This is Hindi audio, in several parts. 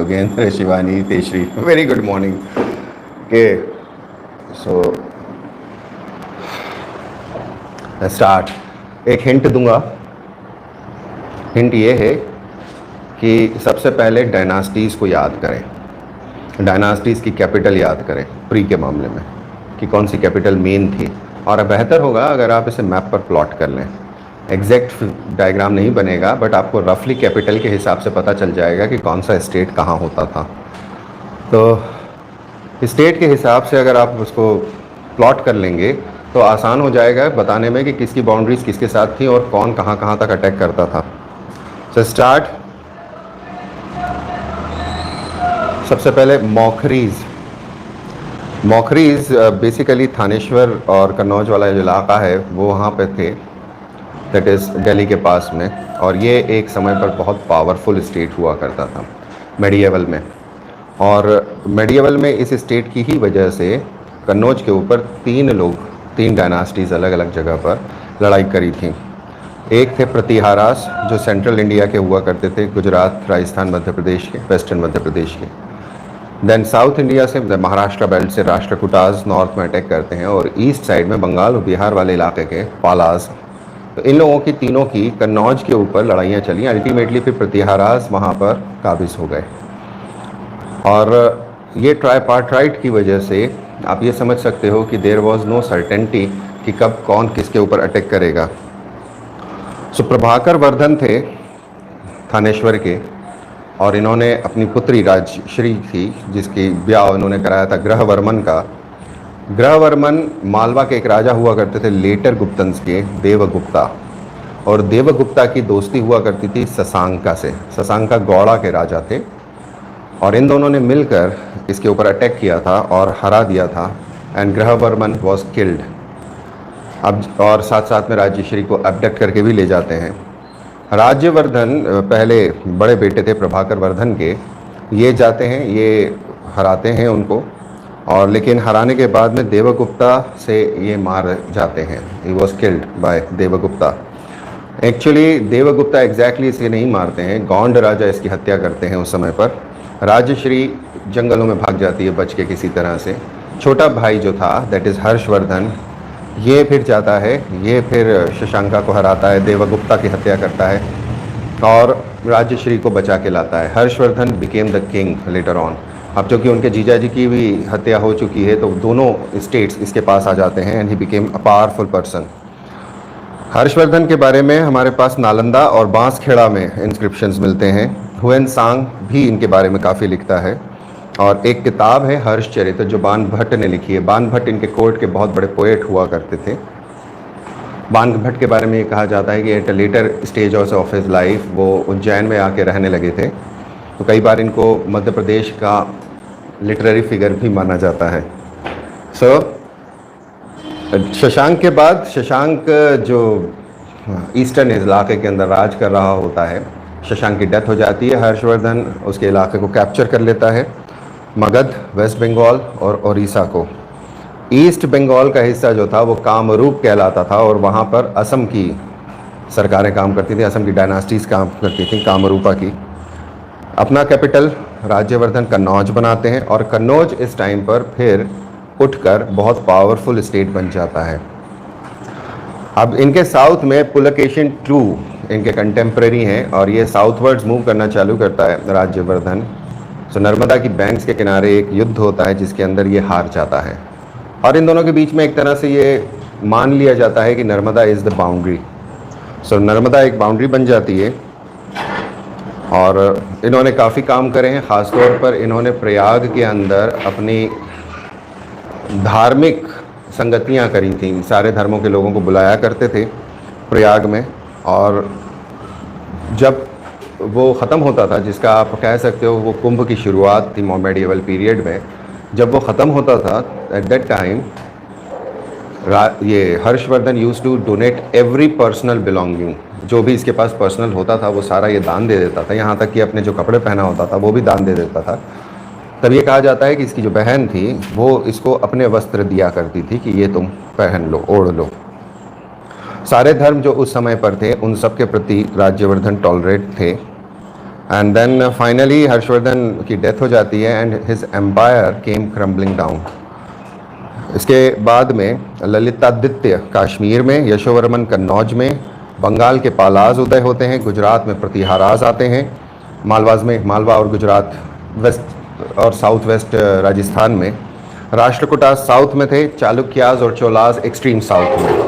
योगेंद्र, शिवानी, तेश्री, very good morning. Okay so start. एक हिंट दूंगा। हिंट ये है कि सबसे पहले डायनास्टीज़ को याद करें, डायनास्टीज़ की कैपिटल याद करें प्री के मामले में कि कौन सी कैपिटल मेन थी। और बेहतर होगा अगर आप इसे मैप पर प्लॉट कर लें। एग्जैक्ट डायग्राम नहीं बनेगा बट आपको रफली कैपिटल के हिसाब से पता चल जाएगा कि कौन सा स्टेट कहाँ होता था। तो स्टेट के हिसाब से अगर आप उसको प्लॉट कर लेंगे तो आसान हो जाएगा बताने में कि किसकी बाउंड्रीज किसके साथ थी और कौन कहाँ कहाँ तक अटैक करता था। So start. सबसे पहले मौखरीज़। मौखरीज़ बेसिकली थानेश्वर और कन्नौज वाला जो इलाका है वो वहाँ पे थे, दैट इज़ दिल्ली के पास में। और ये एक समय पर बहुत पावरफुल स्टेट हुआ करता था मेडिएवल में। और मेडिएवल में इस स्टेट की ही वजह से कन्नौज के ऊपर तीन डायनास्टीज़ अलग अलग जगह पर लड़ाई करी थी। एक थे प्रतिहारास जो सेंट्रल इंडिया के हुआ करते थे, गुजरात, राजस्थान, मध्य प्रदेश के, वेस्टर्न मध्य प्रदेश के। देन साउथ इंडिया से महाराष्ट्र बेल्ट से राष्ट्रकूटाज नॉर्थ में अटैक करते हैं और ईस्ट साइड में बंगाल और बिहार वाले इलाके के पालाज। तो इन लोगों की तीनों की कन्नौज के ऊपर लड़ाइयाँ चली। अल्टीमेटली फिर प्रतिहारास वहाँ पर काबिज हो गए। और ये ट्राइपार्टाइट की वजह से आप ये समझ सकते हो कि देयर वाज नो सर्टेनिटी कि कब कौन किसके ऊपर अटैक करेगा। सो प्रभाकर वर्धन थे थानेश्वर के और इन्होंने अपनी पुत्री राजश्री थी जिसकी ब्याह इन्होंने कराया था ग्रहवर्मन का। ग्रहवर्मन मालवा के एक राजा हुआ करते थे लेटर गुप्तंस के, देवगुप्ता। और देवगुप्ता की दोस्ती हुआ करती थी शशांका से। शशांका गौड़ा के राजा थे और इन दोनों ने मिलकर इसके ऊपर अटैक किया था और हरा दिया था। And Grahavarman was killed. अब और साथ साथ में राजश्री को अबडक्ट करके भी ले जाते हैं। राज्यवर्धन पहले बड़े बेटे थे प्रभाकर वर्धन के, ये जाते हैं, ये हराते हैं उनको। और लेकिन हराने के बाद में देवगुप्ता से ये मार जाते हैं। He was killed by Devagupta. Actually Devagupta exactly इसे नहीं मारते हैं, गौंड राजा इसकी हत्या करते हैं उस समय पर। राजश्री जंगलों में भाग जाती है बच के किसी तरह से। छोटा भाई जो था दैट इज़ हर्षवर्धन, ये फिर जाता है, ये फिर शशांका को हराता है, देवगुप्ता की हत्या करता है और राजश्री को बचा के लाता है। Harshvardhan became the king later on. अब चूँकि उनके जीजा जी की भी हत्या हो चुकी है तो दोनों स्टेट्स इसके पास आ जाते हैं and he became a powerful person. Harshvardhan के बारे में हमारे पास नालंदा और बांसखेड़ा में इंस्क्रिप्शंस मिलते हैं। हुएन सांग भी इनके बारे में काफ़ी लिखता है। और एक किताब है हर्षचरित्र जो बाण भट्ट ने लिखी है। बाण भट्ट इनके कोर्ट के बहुत बड़े पोएट हुआ करते थे। बाण भट्ट के बारे में ये कहा जाता है कि at a later stage of his life वो उज्जैन में आके रहने लगे थे। तो कई बार इनको मध्य प्रदेश का लिटरेरी फिगर भी माना जाता है। शशांक के बाद शशांक जो ईस्टर्न इलाके के अंदर राज कर रहा होता है, शशांक की डेथ हो जाती है। हर्षवर्धन उसके इलाके को कैप्चर कर लेता है, मगध, वेस्ट बंगाल और उड़ीसा को। ईस्ट बंगाल का हिस्सा जो था वो कामरूप कहलाता था और वहाँ पर असम की सरकारें काम करती थी, असम की डायनास्टीज़ काम करती थी कामरूपा की। अपना कैपिटल राज्यवर्धन कन्नौज बनाते हैं और कन्नौज इस टाइम पर फिर उठकर बहुत पावरफुल स्टेट बन जाता है। अब इनके साउथ में पुलकेशिन II इनके कंटेम्प्रेरी हैं और ये साउथवर्ड्स मूव करना चालू करता है राज्यवर्धन। सो नर्मदा की बैंक्स के किनारे एक युद्ध होता है जिसके अंदर ये हार जाता है और इन दोनों के बीच में एक तरह से ये मान लिया जाता है कि नर्मदा इज़ द बाउंड्री। सो नर्मदा एक बाउंड्री बन जाती है और इन्होंने काफ़ी काम करे हैं। ख़ास तौर पर इन्होंने प्रयाग के अंदर अपनी धार्मिक संगतियाँ करी थी। सारे धर्मों के लोगों को बुलाया करते थे प्रयाग में। और जब वो ख़त्म होता था, जिसका आप कह सकते हो वो कुंभ की शुरुआत थी मेडिएवल पीरियड में, जब वो ख़त्म होता था एट दैट टाइम ये Harshvardhan used to donate every personal belonging. जो भी इसके पास पर्सनल होता था वो सारा ये दान दे देता था, यहाँ तक कि अपने जो कपड़े पहना होता था वो भी दान दे देता था। तब ये कहा जाता है कि इसकी जो बहन थी वो इसको अपने वस्त्र दिया करती थी कि ये तुम पहन लो, ओढ़ लो। सारे धर्म जो उस समय पर थे उन सब के प्रति राज्यवर्धन टॉलरेट थे। एंड देन फाइनली हर्षवर्धन की डेथ हो जाती है and his empire came crumbling down. इसके बाद में ललितादित्य कश्मीर में, यशोवर्मन कन्नौज में, बंगाल के पालाज उदय होते हैं, गुजरात में प्रतिहाराज आते हैं, मालवाज में, मालवा और गुजरात वेस्ट और साउथ वेस्ट राजस्थान में, राष्ट्रकूटाज साउथ में थे, चालुक्याज और चोलाज एक्सट्रीम साउथ में।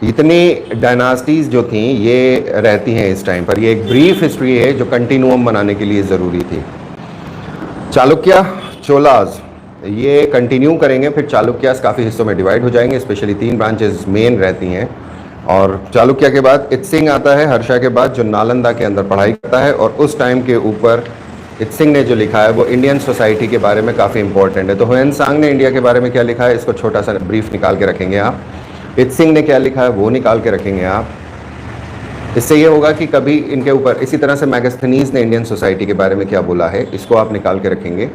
इतनी डायनास्टीज़ जो थी ये रहती हैं इस टाइम पर। ये एक ब्रीफ हिस्ट्री है जो कंटिन्यूम बनाने के लिए ज़रूरी थी। चालुक्य, चोलाज ये कंटिन्यू करेंगे, फिर चालुक्यास काफ़ी हिस्सों में डिवाइड हो जाएंगे, स्पेशली 3 ब्रांचेस मेन रहती हैं। और चालुक्य के बाद इत्सिंग आता है, हर्षा के बाद, जो नालंदा के अंदर पढ़ाई करता है। और उस टाइम के ऊपर इत्सिंग ने जो लिखा है वो इंडियन सोसाइटी के बारे में काफ़ी इंपॉर्टेंट है। तो ह्वेनसांग ने इंडिया के बारे में क्या लिखा है, इसको छोटा सा ब्रीफ निकाल के रखेंगे आप। इत्सिंग ने क्या लिखा है वो निकाल के रखेंगे आप। इससे ये होगा कि कभी इनके ऊपर, इसी तरह से मैगस्थनीज ने इंडियन सोसाइटी के बारे में क्या बोला है, इसको आप निकाल के रखेंगे।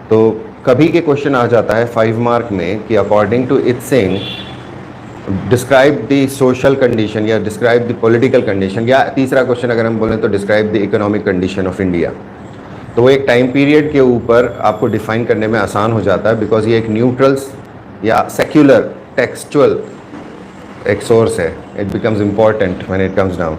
तो कभी के क्वेश्चन आ जाता है 5 मार्क में कि according to Itsing describe the social condition या डिस्क्राइब द पॉलिटिकल कंडीशन, या तीसरा क्वेश्चन अगर हम बोलें तो describe the economic condition of India. तो वो एक टाइम पीरियड के ऊपर आपको डिफाइन करने में आसान हो जाता है, बिकॉज ये एक न्यूट्रल्स या सेक्युलर टेक्सचुअल एक सोर्स है। It becomes important when it comes down.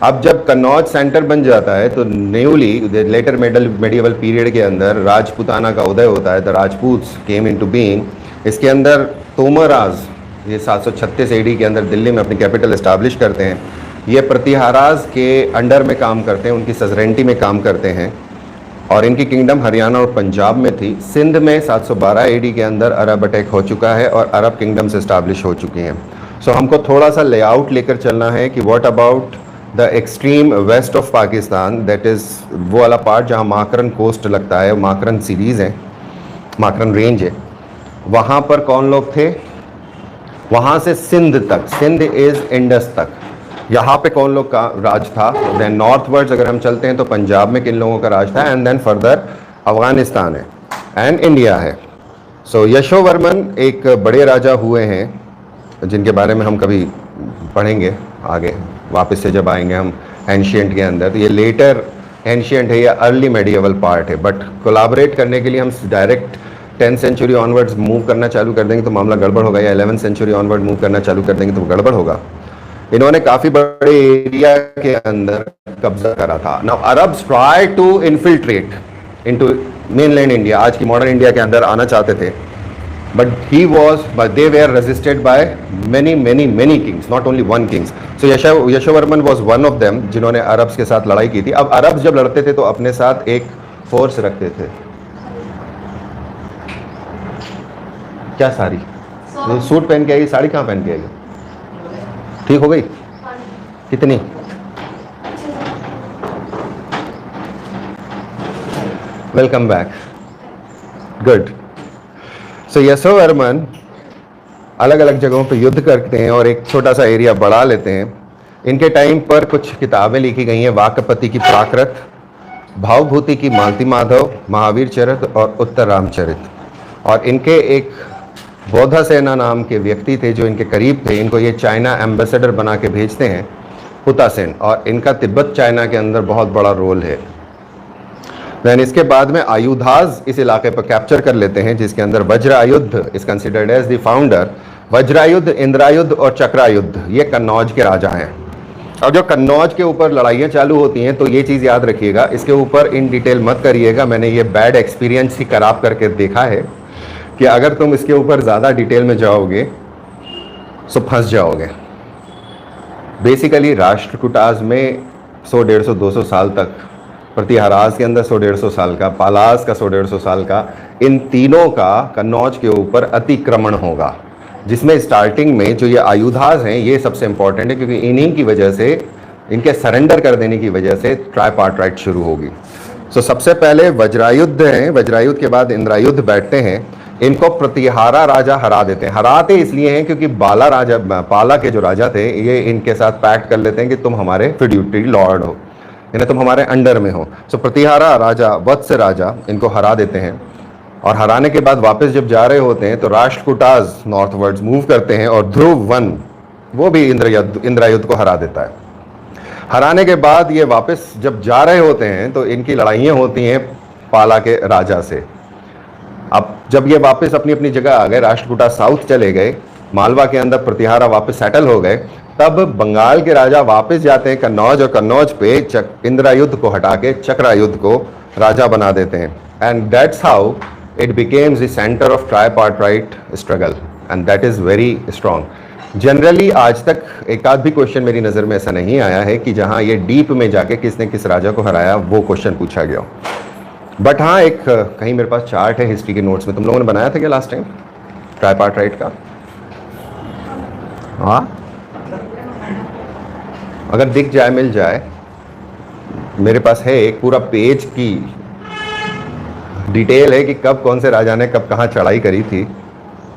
अब जब कन्नौज सेंटर बन जाता है तो न्यूली लेटर मेडिएवल पीरियड के अंदर राजपूताना का उदय होता है। The Rajputs came into being. इसके अंदर तोमराज ये 736 एडी के अंदर दिल्ली में अपनी कैपिटल इस्टाब्लिश करते हैं। ये प्रतिहाराज के अंडर में काम करते हैं, उनकी सजरेंटी में काम करते हैं। और इनकी किंगडम हरियाणा और पंजाब में थी। सिंध में 712 एडी के अंदर अरब अटैक हो चुका है और अरब किंगडम्स इस्टाब्लिश हो चुकी हैं। सो हमको थोड़ा सा लेआउट लेकर चलना है कि what about the extreme west of Pakistan, that is वो वाला पार्ट जहाँ माकरन कोस्ट लगता है, माकरन सीरीज़ है, माकरन रेंज है। वहाँ पर कौन लोग थे, वहाँ से सिंध तक, सिंध इज़ इंडस तक, यहाँ पे कौन लोग का राज था। देन नॉर्थ वर्ड्स अगर हम चलते हैं तो पंजाब में किन लोगों का राज था, एंड देन फर्दर अफ़गानिस्तान है एंड इंडिया है। सो यशोवर्मन एक बड़े राजा हुए हैं जिनके बारे में हम कभी पढ़ेंगे आगे वापस से जब आएंगे हम एंशियंट के अंदर। ये लेटर एंशियंट है या अर्ली मेडिएवल पार्ट है, बट कोलाबरेट करने के लिए हम direct 10th century onwards move करना चालू कर देंगे तो मामला गड़बड़ होगा, या 11th सेंचुरी ऑनवर्ड मूव करना चालू कर देंगे तो गड़बड़ होगा। इन्होंने काफ़ी बड़े एरिया के अंदर कब्जा करा था। Now Arabs try to infiltrate into mainland India, आज की मॉडर्न इंडिया के अंदर आना चाहते थे, but they were resisted by many kings, not only one kings. So Yashovarman was one of them जिन्होंने अरब्स के साथ लड़ाई की थी। अब अरब्स जब लड़ते थे तो अपने साथ एक फोर्स रखते थे। क्या साड़ी, सूट पहन के आई, साड़ी कहाँ पहन के आई? ठीक हो गई? कितनी? Welcome back, good. So Yashovarman अलग अलग जगहों पे युद्ध करते हैं और एक छोटा सा एरिया बढ़ा लेते हैं। इनके टाइम पर कुछ किताबें लिखी गई हैं, वाकपति की प्राकृत, भावभूति की मालती माधव, महावीर चरित और उत्तर रामचरित। और इनके एक बौद्ध सेना नाम के व्यक्ति थे जो इनके करीब थे, इनको ये चाइना एम्बेसडर बना के भेजते हैं, हुतासेन, और इनका तिब्बत चाइना के अंदर बहुत बड़ा रोल है। देन इसके बाद में आयुधाज इस इलाके पर कैप्चर कर लेते हैं, जिसके अंदर Vajrayudha is considered as the founder. Vajrayudha, Indrayudha और चक्रायुद्ध ये कन्नौज के राजा हैं। और जो कन्नौज के ऊपर लड़ाइयाँ चालू होती हैं तो ये चीज़ याद रखिएगा, इसके ऊपर इन डिटेल मत करिएगा। मैंने ये बैड एक्सपीरियंस ही खराब करके देखा है कि अगर तुम इसके ऊपर ज़्यादा डिटेल में जाओगे तो फंस जाओगे। बेसिकली राष्ट्रकूटाज में 100, 150, 200 साल तक, प्रतिहाराज के अंदर 100, 150 साल का, पालास का 100, 150 साल का, इन तीनों का कन्नौज के ऊपर अतिक्रमण होगा, जिसमें स्टार्टिंग में जो ये आयुधाज हैं ये सबसे इंपॉर्टेंट है, क्योंकि इन्हीं की वजह से, इनके सरेंडर कर देने की वजह से ट्राइपार्टाइट शुरू होगी। सो सबसे पहले वज्रायुद्ध हैं, वज्रायुद्ध के बाद इंद्रायुद्ध बैठते हैं। इनको प्रतिहारा राजा हरा देते हैं। हराते इसलिए हैं क्योंकि बाला राजा, पाला के जो राजा थे, ये इनके साथ पैक्ट कर लेते हैं कि तुम हमारे फिड्यूटरी लॉर्ड हो, यानी तुम हमारे अंडर में हो। सो प्रतिहारा राजा, वत्स राजा, इनको हरा देते हैं। और हराने के बाद वापस जब जा रहे होते हैं तो राष्ट्रकूटाज नॉर्थवर्ड्स मूव करते हैं और ध्रुव वन वो भी इंद्रायुद्ध को हरा देता है। हराने के बाद ये वापस जब जा रहे होते हैं तो इनकी लड़ाइयाँ होती हैं पाला के राजा से। अब जब ये वापस अपनी अपनी जगह आ गए, राष्ट्रकूटा साउथ चले गए, मालवा के अंदर प्रतिहारा वापस सेटल हो गए, तब बंगाल के राजा वापस जाते हैं कन्नौज, और कन्नौज पे इंद्रायुद्ध को हटा के चक्रायुद्ध को राजा बना देते हैं। And that's how it becomes the centre of tripartite struggle, and that is very strong. Generally आज तक एक आध भी क्वेश्चन मेरी नज़र में ऐसा नहीं आया है कि जहाँ ये डीप में जाके किसने किस राजा को हराया वो क्वेश्चन पूछा गया। बट हाँ, एक कहीं मेरे पास चार्ट है हिस्ट्री के नोट्स में, तुम लोगों ने बनाया था क्या लास्ट टाइम ट्राइपार्टाइट का? हाँ, अगर दिख जाए मिल जाए, मेरे पास है एक पूरा पेज की डिटेल है कि कब कौन से राजा ने कब कहाँ चढ़ाई करी थी।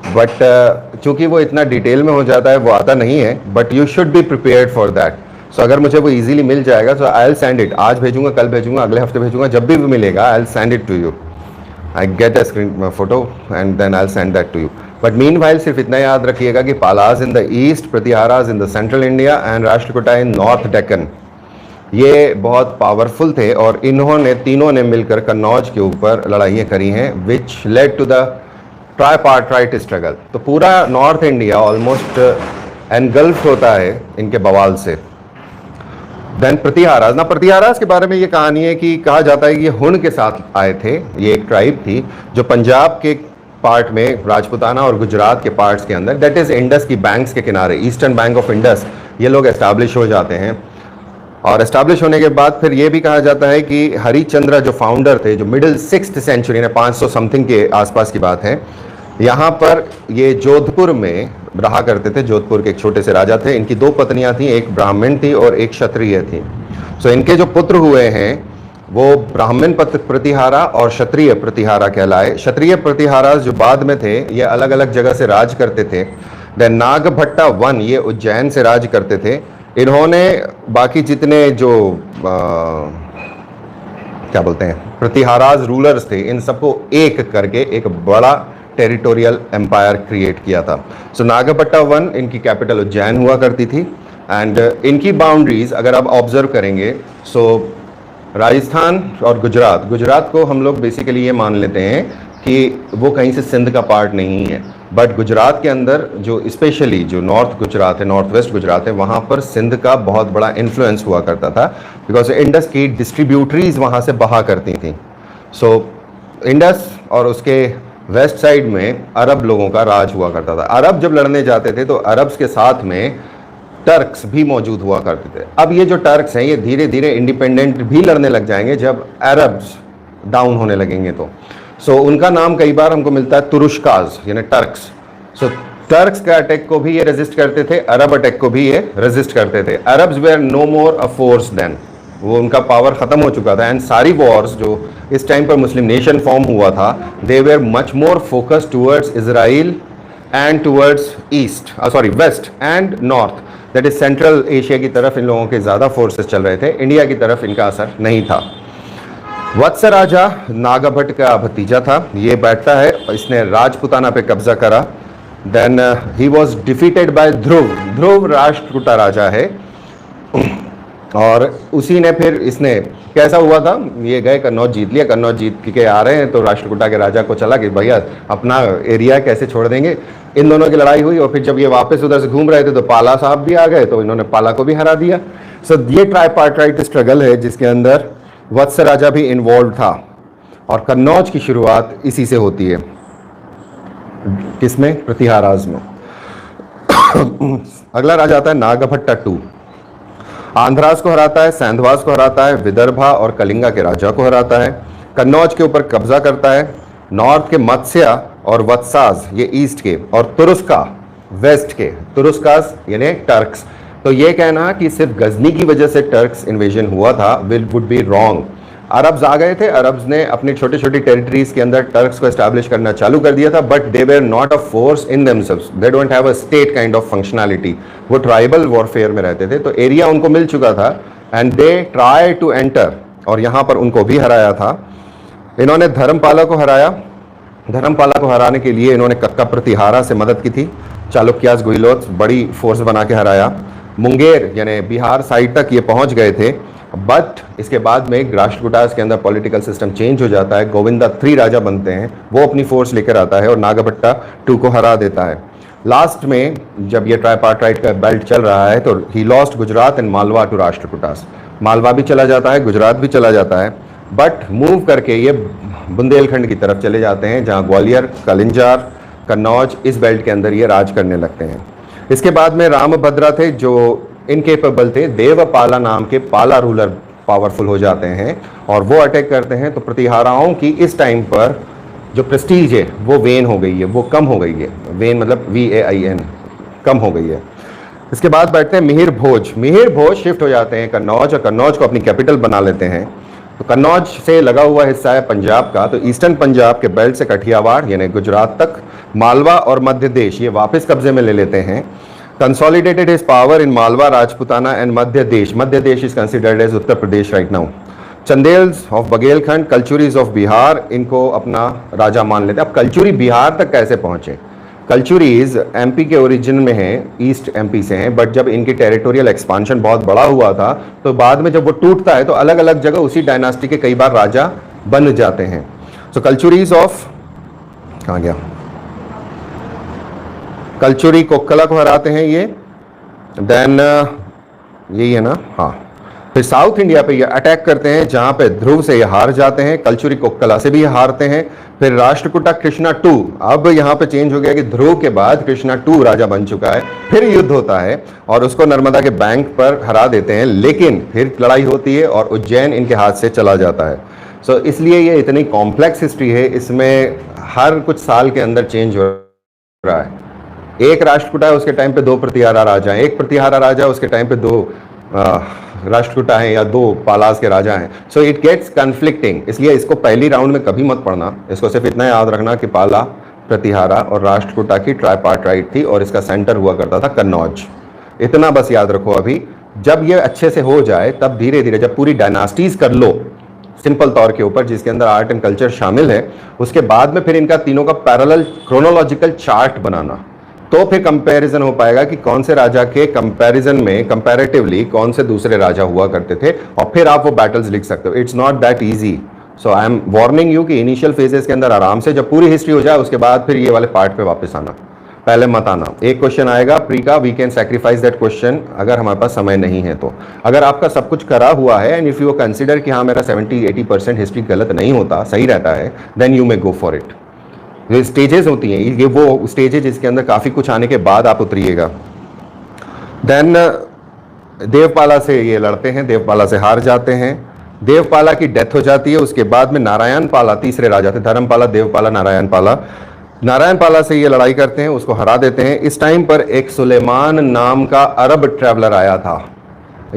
बट चूंकि वो इतना डिटेल में हो जाता है वो आता नहीं है, but you should be prepared for that. So अगर मुझे वो इजीली मिल जाएगा तो आई विल सेंड इट, आज भेजूंगा, कल भेजूंगा, अगले हफ्ते भेजूंगा, जब भी मिलेगा I will send it to you. I get a screen photo and then I will send that to you. But meanwhile सिर्फ इतना याद रखिएगा कि Palas in the east, Pratiharas in the central India and Rashtrakuta in north Deccan, ये बहुत पावरफुल थे और इन्होंने तीनों ने मिलकर कन्नौज के ऊपर लड़ाइयाँ करी हैं, which led to the tripartite struggle. तो पूरा नॉर्थ इंडिया ऑलमोस्ट एनगल्फ होता है इनके बवाल से। देन प्रतिहाराज, ना प्रतिहाराज के बारे में ये कहानी है कि कहा जाता है कि ये हुन के साथ आए थे। ये एक ट्राइब थी जो पंजाब के पार्ट में, राजपुताना और गुजरात के पार्ट्स के अंदर, दैट इज इंडस की बैंक्स के किनारे, ईस्टर्न बैंक ऑफ इंडस, ये लोग एस्टैब्लिश हो जाते हैं। और एस्टैब्लिश होने के बाद फिर ये भी कहा जाता है कि हरिश्चंद्र जो फाउंडर थे, जो मिडिल 6th सेंचुरी में 500 समथिंग के आसपास की बात है, यहाँ पर ये जोधपुर में रहा करते थे। जोधपुर के एक छोटे से राजा थे, इनकी 2 पत्नियां थीं, एक ब्राह्मण थी और एक क्षत्रिय थी। सो इनके जो पुत्र हुए हैं वो ब्राह्मण प्रतिहारा और क्षत्रिय प्रतिहारा कहलाए। क्षत्रिय प्रतिहारा जो बाद में थे ये अलग अलग जगह से राज करते थे। देन नागभट्टा 1 ये उज्जैन से राज करते थे। इन्होंने बाकी जितने जो क्या बोलते हैं प्रतिहाराज रूलर्स थे, इन सबको एक करके एक बड़ा टेरिटोरियल एम्पायर क्रिएट किया था। सो नागभट्टा 1 इनकी कैपिटल उज्जैन हुआ करती थी। एंड इनकी बाउंड्रीज अगर आप ऑब्जर्व करेंगे, सो राजस्थान और गुजरात, गुजरात को हम लोग बेसिकली ये मान लेते हैं कि वो कहीं से सिंध का पार्ट नहीं है, बट गुजरात के अंदर जो स्पेशली जो नॉर्थ गुजरात है, नॉर्थ वेस्ट गुजरात है, वहाँ पर सिंध का बहुत बड़ा इन्फ्लुएंस हुआ करता था, बिकॉज इंडस की डिस्ट्रीब्यूटरीज वहाँ से बहा करती थी। सो इंडस और उसके वेस्ट साइड में अरब लोगों का राज हुआ करता था। अरब जब लड़ने जाते थे तो अरब्स के साथ में टर्क्स भी मौजूद हुआ करते थे। अब ये जो टर्क्स हैं ये धीरे धीरे इंडिपेंडेंट भी लड़ने लग जाएंगे जब अरब्स डाउन होने लगेंगे। तो सो उनका नाम कई बार हमको मिलता है तुरुष्काज, यानी टर्क्स। सो टर्क्स का अटैक को भी ये रेजिस्ट करते थे, अरब अटैक को भी ये रेजिस्ट करते थे। Arabs were no more a force then, वो उनका पावर खत्म हो चुका था। एंड सारी वॉर्स जो इस टाइम पर मुस्लिम नेशन फॉर्म हुआ था, they were much more focus towards Israel and towards east, sorry west and north, that is central Asia की तरफ इन लोगों के ज़्यादा फोर्सेस चल रहे थे। इंडिया की तरफ इनका असर नहीं था। वत्स राजा नागाभट्ट का भतीजा था, ये बैठता है, इसने राजपुताना पे कब्जा करा। Then he was defeated by Dhruva, Dhruva Rashtrakuta राजा है, और उसी ने फिर इसने, कैसा हुआ था, ये गए कन्नौज जीत लिया, कन्नौज जीत के आ रहे हैं तो राष्ट्रकूटा के राजा को चला कि भैया अपना एरिया कैसे छोड़ देंगे। इन दोनों की लड़ाई हुई और फिर जब ये वापस उधर से घूम रहे थे तो पाला साहब भी आ गए, तो इन्होंने पाला को भी हरा दिया। सो ये ट्राइपार्टाइट स्ट्रगल है जिसके अंदर वत्स राजा भी इन्वॉल्व था, और कन्नौज की शुरुआत इसी से होती है। किसमें? प्रतिहाराज में। अगला राजा आता है नागभट्टा 2, आंध्रास को हराता है, सैंधवास को हराता है, विदर्भा और कलिंगा के राजा को हराता है, कन्नौज के ऊपर कब्जा करता है, नॉर्थ के मत्स्या और वत्साज ये ईस्ट के, और तुरुस्का वेस्ट के, तुरुस्कास यानी टर्क्स। तो ये कहना कि सिर्फ गजनी की वजह से टर्क्स इन्वेजन हुआ था वुड बी रॉन्ग। अरब्स आ गए थे, अरब्स ने अपनी छोटी छोटी टेरिटरीज के अंदर टर्क्स को एस्टैब्लिश करना चालू कर दिया था, but they were not a force in themselves, they don't have a state kind of functionality. वो ट्राइबल वॉरफेयर में रहते थे, तो एरिया उनको मिल चुका था and they try to enter, और यहाँ पर उनको भी हराया था। इन्होंने धर्मपाला को हराया, धर्मपाला को हराने के लिए इन्होंने कक्का प्रतिहारा से मदद की थी, चालुक्यास गुहिलोत बड़ी फोर्स बना के हराया। मुंगेर यानी बिहार साइड तक ये पहुंच गए थे। बट इसके बाद में राष्ट्रकूटास के अंदर पॉलिटिकल सिस्टम चेंज हो जाता है, गोविंदा 3 राजा बनते हैं, वो अपनी फोर्स लेकर आता है और नागभट्टा 2 को हरा देता है। लास्ट में जब ये ट्राइपार्टाइट का बेल्ट चल रहा है तो he lost Gujarat and Malwa to Rashtrakutas. Malwa भी चला जाता है, गुजरात भी चला जाता है, बट मूव करके ये बुंदेलखंड की तरफ चले जाते हैं जहाँ ग्वालियर, कलिंजार, कन्नौज इस बेल्ट के अंदर ये राज करने लगते हैं। इसके बाद में रामभद्रा थे जो इनकेपेबल थे, देवपाला नाम के पाला रूलर पावरफुल हो जाते हैं और वो अटैक करते हैं। तो प्रतिहाराओं की इस टाइम पर जो प्रेस्टीज है वो वेन हो गई है, वो कम हो गई है। वेन मतलब VAIN, कम हो गई है। इसके बाद बैठते हैं मिहिर भोज। मिहिर भोज शिफ्ट हो जाते हैं कन्नौज और कन्नौज को अपनी कैपिटल बना लेते हैं। तो कन्नौज से लगा हुआ हिस्सा है पंजाब का, तो ईस्टर्न पंजाब के बेल्ट से कठियावाड़ यानी गुजरात तक, मालवा और मध्य देश ये वापस कब्जे में ले लेते हैं। Consolidated his power in Malwa, Rajputana and Madhya Desh. Madhya Desh is considered as Uttar Pradesh right now. Chandels of Baghelkhand, Kalachuris of Bihar, इनको अपना राजा मान लेते हैं। अब कलचुरी बिहार तक कैसे पहुंचे? कलचुरीज MP के ओरिजिन में हैं, ईस्ट MP से हैं, बट जब इनकी टेरिटोरियल एक्सपांशन बहुत बड़ा हुआ था तो बाद में जब वो टूटता है तो अलग अलग जगह उसी डायनास्टी के कई बार राजा बन जाते हैं। सो कलचुरीज ऑफ, कहाँ गया, कलचुरी कोक्कला को हराते हैं ये। देन यही है ना, हाँ। फिर साउथ इंडिया पे ये अटैक करते हैं जहां पे ध्रुव से ये हार जाते हैं, कलचुरी कोक्कला से भी ये हारते हैं। फिर राष्ट्रकूटा कृष्णा 2, अब यहाँ पे चेंज हो गया कि ध्रुव के बाद कृष्णा 2 राजा बन चुका है। फिर युद्ध होता है और उसको नर्मदा के बैंक पर हरा देते हैं, लेकिन फिर लड़ाई होती है और उज्जैन इनके हाथ से चला जाता है। सो इसलिए ये इतनी कॉम्प्लेक्स हिस्ट्री है, इसमें हर कुछ साल के अंदर चेंज हो रहा है। एक राष्ट्रकूटा है, उसके टाइम पे 2 प्रतिहारा राजा हैं, एक प्रतिहारा राजा उसके टाइम पे 2 राष्ट्रकूटा हैं या 2 पालास के राजा हैं। सो इट गेट्स कन्फ्लिक्टिंग, इसलिए इसको पहली राउंड में कभी मत पढ़ना। इसको सिर्फ इतना याद रखना कि पाला, प्रतिहारा और राष्ट्रकूटा की ट्राइपार्टाइट थी और इसका सेंटर हुआ करता था कन्नौज। इतना बस याद रखो। अभी जब ये अच्छे से हो जाए तब धीरे धीरे जब पूरी डायनास्टीज कर लो सिंपल तौर के ऊपर, जिसके अंदर आर्ट एंड कल्चर शामिल है, उसके बाद में फिर इनका तीनों का पैरेलल क्रोनोलॉजिकल चार्ट बनाना, तो फिर कंपैरिजन हो पाएगा कि कौन से राजा के कंपैरिजन में कंपैरेटिवली कौन से दूसरे राजा हुआ करते थे, और फिर आप वो बैटल्स लिख सकते हो। It's not that easy. So I am warning you कि इनिशियल फेजेस के अंदर आराम से, जब पूरी हिस्ट्री हो जाए उसके बाद फिर ये वाले पार्ट पे वापस आना, पहले मत आना। एक क्वेश्चन आएगा प्री का, we can sacrifice that question अगर हमारे पास समय नहीं है तो। अगर आपका सब कुछ करा हुआ है एंड इफ यू कंसिडर कि हाँ मेरा 70-80% हिस्ट्री गलत नहीं होता, सही रहता है, then you may go for it. ये स्टेजेस होती हैं, ये वो स्टेजेस जिसके अंदर काफ़ी कुछ आने के बाद आप उतरिएगा। देन देवपाला से ये लड़ते हैं, देवपाला से हार जाते हैं, देवपाला की डेथ हो जाती है। उसके बाद में नारायण पाला तीसरे राजा थे, धर्मपाला, देवपाला, नारायण पाला। नारायण पाला से ये लड़ाई करते हैं, उसको हरा देते हैं। इस टाइम पर एक सुलेमान नाम का अरब ट्रैवलर आया था।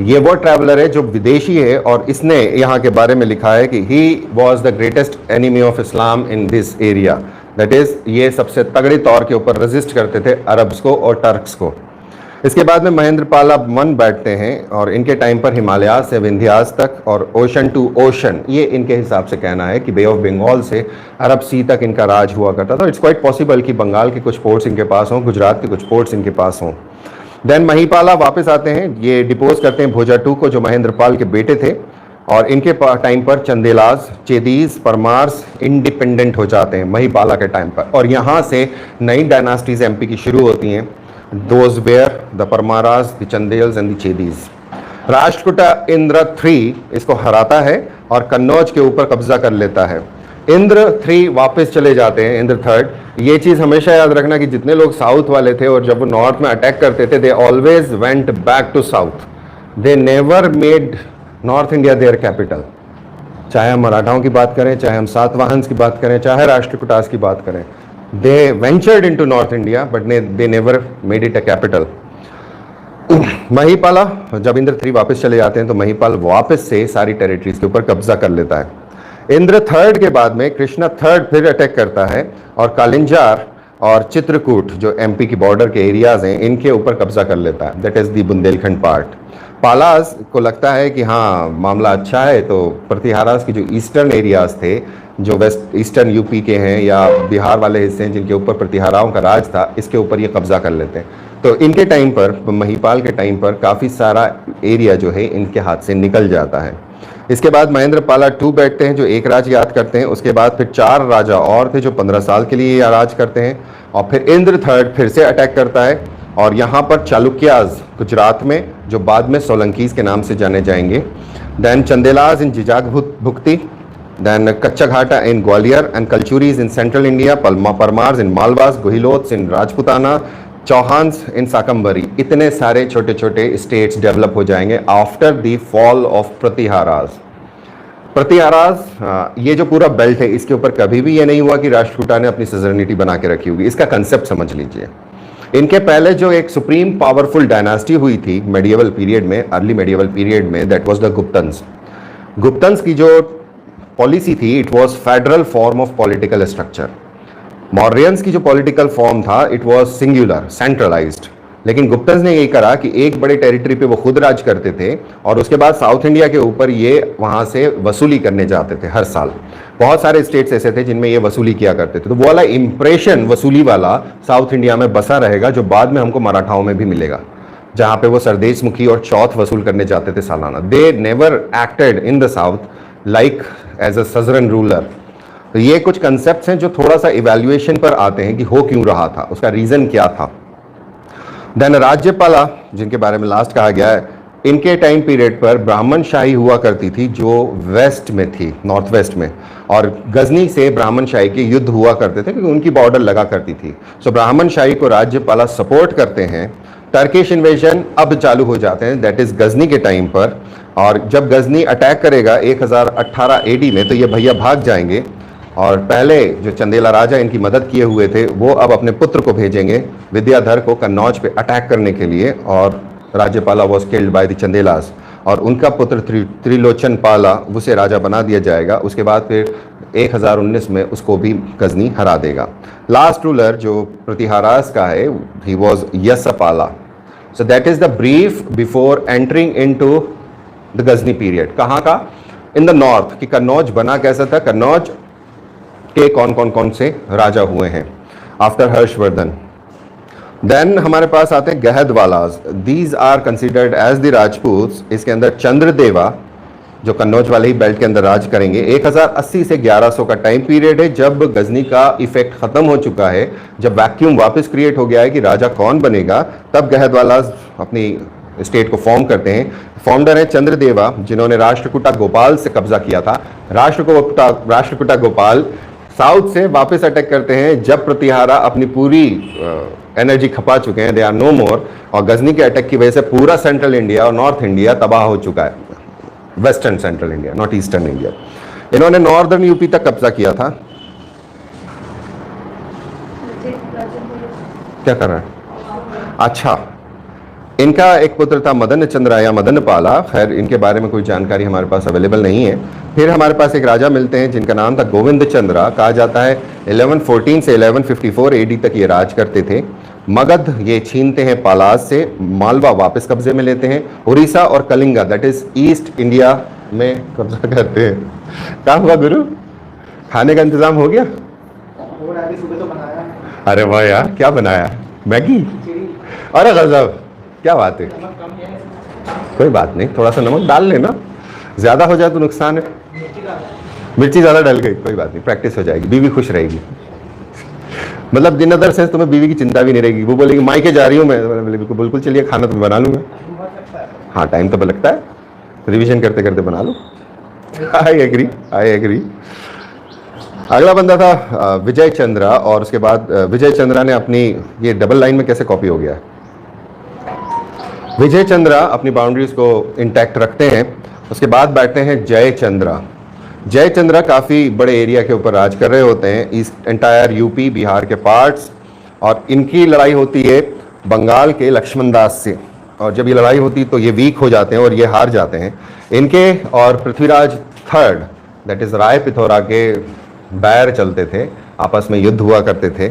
ये वो ट्रैवलर है जो विदेशी है और इसने यहाँ के बारे में लिखा है कि he was the greatest enemy of Islam in this area. That is, ये सबसे तगड़े तौर के ऊपर रेजिस्ट करते थे अरब्स को और टर्क्स को। इसके बाद में महेंद्रपाला मन बैठते हैं और इनके टाइम पर हिमालयाज से विंध्यास तक और ओशन टू ओशन, ये इनके हिसाब से कहना है कि बे ऑफ बंगाल से अरब सी तक इनका राज हुआ करता था। इट्स क्वाइट पॉसिबल कि बंगाल के कुछ पोर्ट्स इनके पास हों, गुजरात के कुछ पोर्ट्स इनके पास हों। देन महिपाला वापस आते हैं, ये डिपोज करते हैं भोजा 2 को जो महेंद्रपाल के बेटे थे, और इनके टाइम पर चंदेलाज, चेदीज, परमार्स इंडिपेंडेंट हो जाते हैं महिपाला के टाइम पर, और यहाँ से नई डायनास्टीज MP की शुरू होती हैं। Those were the Paramaras, the Chandels and the Chedis. Rashtrakuta Indra 3 इसको हराता है और कन्नौज के ऊपर कब्जा कर लेता है। इंद्र 3 वापस चले जाते हैं, इंद्र 3rd। ये चीज़ हमेशा याद रखना कि जितने लोग साउथ वाले थे और जब वो नॉर्थ में अटैक करते थे, they always went back to south, they never made north India their capital. चाहे हम मराठाओं की बात करें, चाहे हम सातवाहन्स की बात करें, चाहे राष्ट्रकूटास की बात करें, they ventured into north India but they never made it a capital. Mahipala, जब इंद्र 3 वापस चले जाते हैं तो महिपाल वापस से सारी टेरिटरीज के ऊपर कब्जा कर लेता है। इंद्र 3rd के बाद में कृष्णा 3rd फिर अटैक करता है और कालिंजार और चित्रकूट जो MP की बॉर्डर के एरियाज हैं इनके ऊपर कब्जा कर लेता है। That is the Bundelkhand part. Palas को लगता है कि हाँ मामला अच्छा है, तो प्रतिहारास की जो ईस्टर्न एरियाज थे, जो वेस्ट ईस्टर्न UP के हैं या बिहार वाले हिस्से हैं जिनके ऊपर प्रतिहाराओं का राज था, इसके ऊपर ये कब्जा कर लेते हैं। तो इनके टाइम पर, महिपाल के टाइम पर काफ़ी सारा एरिया जो है इनके हाथ से निकल जाता है। इसके बाद महेंद्र पाला टू बैठते हैं जो एक राज याद करते हैं। उसके बाद फिर 4 राजा और थे जो 15 साल के लिए राज करते हैं। और फिर इंद्र थर्ड फिर से अटैक करता है और यहाँ पर चालुक्याज गुजरात में, जो बाद में सोलंकीज के नाम से जाने जाएंगे। Then चंदेलाज in जिजाग भुक्ति, then Kachchhapaghata in Gwalior and Kalachuris in central India, Paramars in Malwas, Guhilots in Rajputana, Chauhans in Shakambhari. इतने सारे छोटे छोटे स्टेट्स डेवलप हो जाएंगे after the fall of Pratiharas. Pratiharas ये जो पूरा बेल्ट है, इसके ऊपर कभी भी ये नहीं हुआ कि राष्ट्रकूटा ने अपनी सजरनिटी बना के रखी होगी। इसका कंसेप्ट समझ लीजिए। इनके पहले जो एक सुप्रीम पावरफुल डायनास्टी हुई थी मेडिएवल पीरियड में, अर्ली मेडिएवल पीरियड में, दैट वाज द गुप्तन्स। गुप्तन्स की जो पॉलिसी थी, it was federal form of political structure. Mauryans की जो पॉलिटिकल फॉर्म था, इट वाज सिंगुलर, सेंट्रलाइज्ड। लेकिन गुप्तन्स ने यही करा कि एक बड़े टेरिटरी पे वो खुद राज करते थे और उसके बाद साउथ इंडिया के ऊपर ये वहां से वसूली करने जाते थे हर साल। बहुत सारे स्टेट्स ऐसे थे जिनमें ये वसूली किया करते थे। तो वो वाला इंप्रेशन वसूली वाला साउथ इंडिया में बसा रहेगा, जो बाद में हमको मराठाओं में भी मिलेगा, जहां पे वो सरदेश मुखी और चौथ वसूल करने जाते थे सालाना। They never acted in the south like as a suzerain ruler. तो ये कुछ कंसेप्ट्स हैं जो थोड़ा सा इवैल्यूएशन पर आते हैं कि हो क्यों रहा था, उसका रीजन क्या था। देन राज्यपाला, जिनके बारे में लास्ट कहा गया है, इनके टाइम पीरियड पर ब्राह्मण शाही हुआ करती थी जो वेस्ट में थी, नॉर्थ वेस्ट में, और गजनी से ब्राह्मण शाही के युद्ध हुआ करते थे क्योंकि उनकी बॉर्डर लगा करती थी। सो ब्राह्मण शाही को राज्यपाला सपोर्ट करते हैं। टर्किश इन्वेजन अब चालू हो जाते हैं, दैट इज गजनी के टाइम पर। और जब गजनी अटैक करेगा 1018 AD में, तो ये भैया भाग जाएंगे और पहले जो चंदेला राजा इनकी मदद किए हुए थे वो अब अपने पुत्र को भेजेंगे विद्याधर को कन्नौज पे अटैक करने के लिए। और Rajyapala was killed by the Chandelas और उनका पुत्र त्रिलोचन पाला, उसे राजा बना दिया जाएगा। उसके बाद फिर 1019 में उसको भी गजनी हरा देगा। लास्ट रूलर जो प्रतिहारास का है, he was Yashapala. So that is the brief before entering into the Ghazni period. कहाँ का? इन द नॉर्थ, कि कन्नौज बना कैसा था, कन्नौज के कौन से राजा हुए हैं आफ्टर हर्षवर्धन। देन हमारे पास आते हैं Gahadavalas. These are considered as the Rajputs. इसके अंदर चंद्रदेवा जो कन्नौज वाले ही बेल्ट के अंदर राज करेंगे। 1080 से 1100 का टाइम पीरियड है जब गजनी का इफेक्ट खत्म हो चुका है, जब वैक्यूम वापस क्रिएट हो गया है कि राजा कौन बनेगा, तब गहदवालाज अपनी स्टेट को फॉर्म करते हैं। फाउंडर है चंद्रदेवा, जिन्होंने राष्ट्रकूटा गोपाल से कब्जा किया था। राष्ट्रकूटा गोपाल साउथ से वापस अटैक करते हैं जब प्रतिहारा अपनी पूरी एनर्जी खपा चुके हैं, दे आर नो मोर। और गजनी के अटैक की वजह से पूरा सेंट्रल इंडिया और नॉर्थ इंडिया तबाह हो चुका है, western central India, not eastern India. इन्होंने नॉर्दर्न यूपी तक कब्जा किया था। क्या कर रहा है? अच्छा, इनका एक पुत्र था मदन चंद्र या मदन पाला। खैर इनके बारे में कोई जानकारी हमारे पास अवेलेबल नहीं है। फिर हमारे पास एक राजा मिलते हैं जिनका नाम था गोविंद चंद्रा। कहा जाता है 1114 से 1154 AD तक ये राज करते थे। मगध ये छीनते हैं पालाज से, मालवा वापस कब्जे में लेते हैं, उड़ीसा और Kalinga that is east India में कब्जा करते हैं। क्या हुआ गुरु, खाने का इंतजाम हो गया? सुबह तो बनाया। अरे वाह यार, क्या बनाया? मैगी? अरे गजब, क्या बात है। कोई बात नहीं, थोड़ा सा नमक डाल लेना, ज्यादा हो जाए तो नुकसान है। मिर्ची ज्यादा डल गई, कोई बात नहीं, प्रैक्टिस हो जाएगी, बीवी खुश रहेगी। मतलब दिन अदर से तुम्हें बीवी की चिंता भी नहीं रहेगी। वो बोलेगी मायके जा रही हूँ मैं, बिल्कुल चलिए, खाना तो बना लूंगा। हाँ टाइम तो लगता है, रिवीजन करते करते बना लो। I agree. अगला बंदा था विजय चंद्रा। और उसके बाद विजय चंद्रा ने अपनी, ये डबल लाइन में कैसे कॉपी हो गया है? विजय चंद्रा अपनी बाउंड्रीज को इंटैक्ट रखते हैं। उसके बाद बैठते हैं जय चंद्रा। जय चंद्रा काफ़ी बड़े एरिया के ऊपर राज कर रहे होते हैं, ईस्ट एंटायर यूपी बिहार के पार्ट्स। और इनकी लड़ाई होती है बंगाल के लक्ष्मण दास से। और जब ये लड़ाई होती तो ये वीक हो जाते हैं और ये हार जाते हैं। इनके और Prithviraj third that is Rai Pithora के बैर चलते थे, आपस में युद्ध हुआ करते थे।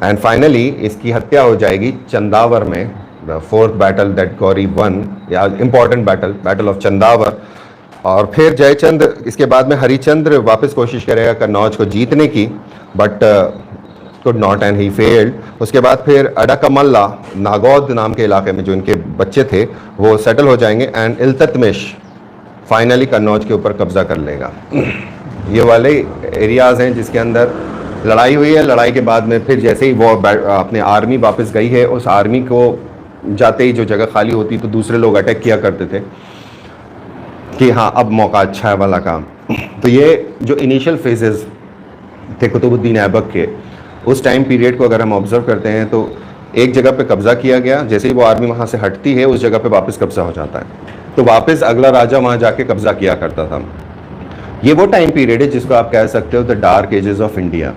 एंड फाइनली इसकी हत्या हो जाएगी चंदावर में, the fourth battle that Gauri one, या इंपॉर्टेंट बैटल ऑफ चंदावर। और फिर जयचंद्र, इसके बाद में हरिचंद्र वापस कोशिश करेगा कन्नौज को जीतने की, but could not and he failed. उसके बाद फिर अडाकमल्ला नागौद नाम के इलाके में जो इनके बच्चे थे वो सेटल हो जाएंगे एंड इल्तुतमिश फाइनली कन्नौज के ऊपर कब्जा कर लेगा। ये वाले एरियाज़ हैं जिसके अंदर लड़ाई हुई है। लड़ाई के बाद में फिर जैसे ही वो अपने आर्मी वापस गई है, उस आर्मी को जाते ही जो जगह खाली होती तो दूसरे लोग अटैक किया करते थे कि हाँ अब मौका अच्छा है वाला काम। तो ये जो इनिशियल फेजेस थे कुतुबुद्दीन ऐबक के, उस टाइम पीरियड को अगर हम ऑब्जर्व करते हैं तो एक जगह पे कब्जा किया गया, जैसे ही वो आर्मी वहाँ से हटती है उस जगह पे वापस कब्जा हो जाता है, तो वापस अगला राजा वहाँ जाके कब्जा किया करता था। ये वो टाइम पीरियड है जिसको आप कह सकते हो the dark ages of India.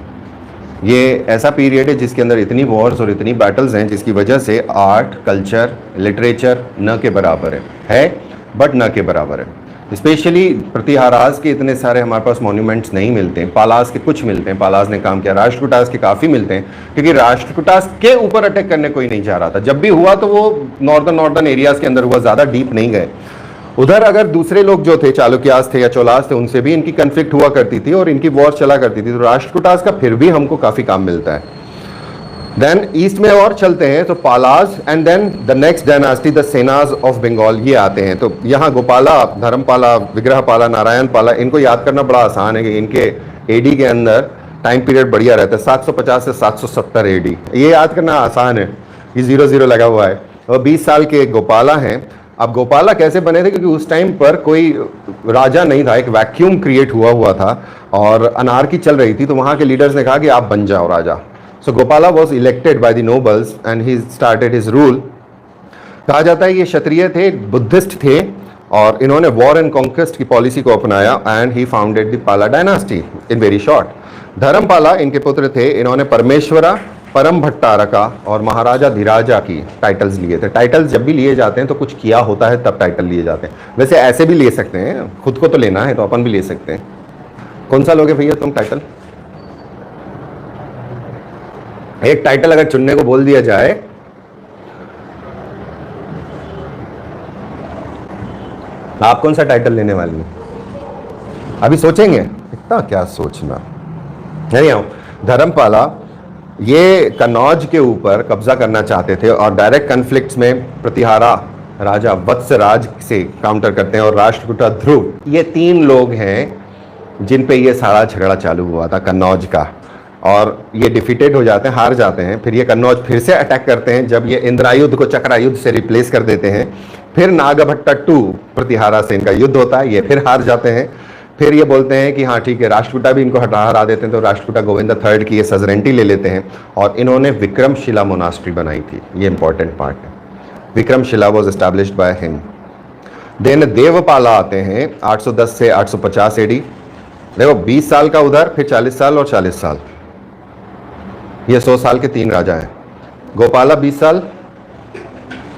ये ऐसा पीरियड है जिसके अंदर इतनी वॉर्स और इतनी बैटल्स हैं जिसकी वजह से आर्ट, कल्चर, लिटरेचर न के बराबर है बट न के बराबर है। स्पेशली प्रतिहाराज के इतने सारे हमारे पास मॉन्यूमेंट्स नहीं मिलते हैं, पालाज के कुछ मिलते हैं, पालाज ने काम किया, राष्ट्रकूटास के काफ़ी मिलते हैं, क्योंकि राष्ट्रकूटास के ऊपर अटैक करने कोई नहीं जा रहा था। जब भी हुआ तो वो नॉर्दर्न एरियाज़ के अंदर हुआ, ज़्यादा डीप नहीं गए। उधर अगर दूसरे लोग जो थे, चालुक्यास थे या चोलास थे, उनसे भी इनकी कन्फ्लिक्ट हुआ करती थी और इनकी वॉर चला करती थी, तो राष्ट्रकूटास का फिर भी हमको काफ़ी काम मिलता है। देन ईस्ट में और चलते हैं तो Palas and then the next dynasty the Senas of Bengal, ये आते हैं। तो यहाँ गोपाला, धर्मपाला, विग्रहपाला, नारायण पाला, इनको याद करना बड़ा आसान है कि इनके एडी के अंदर टाइम पीरियड बढ़िया रहता है, 750 से 770 एडी, ये याद करना आसान है, ये 00 लगा हुआ है। और 20 साल के गोपाला हैं। अब गोपाला कैसे बने थे, क्योंकि उस टाइम पर कोई राजा नहीं था, एक वैक्यूम क्रिएट हुआ था और अनार्की चल रही थी, तो वहाँ के लीडर्स ने कहा कि आप बन जाओ राजा। So Gopala was elected by the nobles and he started his rule. कहा जाता है ये क्षत्रिय थे, बुद्धिस्ट थे और इन्होंने वॉर एंड कॉन्क्वेस्ट की पॉलिसी को अपनाया एंड ही फाउंडेड द पाला dynasty in very short. Dharmapala इनके पुत्र थे, इन्होंने परमेश्वरा, परम भट्टारका और महाराजा धीराजा की टाइटल्स लिए थे। टाइटल्स जब भी लिए जाते हैं तो कुछ किया होता है तब टाइटल लिए जाते हैं, वैसे ऐसे भी ले सकते हैं, खुद को तो लेना है तो अपन भी ले सकते हैं। कौन सा लोगे भैया तुम टाइटल? एक टाइटल अगर चुनने को बोल दिया जाए, आप कौन सा टाइटल लेने वाले हैं? अभी सोचेंगे, इतना क्या सोचना। नहीं आओ, धर्मपाला ये कन्नौज के ऊपर कब्जा करना चाहते थे और डायरेक्ट कन्फ्लिक्ट्स में प्रतिहारा राजा वत्सराज से काउंटर करते हैं और राष्ट्रकूटा ध्रुव, ये 3 लोग हैं जिन पे ये सारा झगड़ा चालू हुआ था कन्नौज का, और ये डिफीटेड हो जाते हैं, हार जाते हैं। फिर ये कन्नौज फिर से अटैक करते हैं, जब ये इंद्रायुद्ध को चक्रायुद्ध से रिप्लेस कर देते हैं। फिर नागभट्टा 2 प्रतिहारा से इनका युद्ध होता है, ये फिर हार जाते हैं। फिर ये बोलते हैं कि हाँ ठीक है, राष्ट्रकूटा भी इनको हरा देते हैं, तो राष्ट्रकूटा गोविंद III की ये सजरेंटी ले लेते हैं और इन्होंने विक्रमशिला मोनास्ट्री बनाई थी। ये इंपॉर्टेंट पार्ट है, Vikramshila was established by him. Then Devapala आते हैं 810 से 850 एडी। देखो 20 साल का उधर, फिर 40 साल और 40 साल, ये 100 साल के 3 राजा हैं। गोपाला 20 साल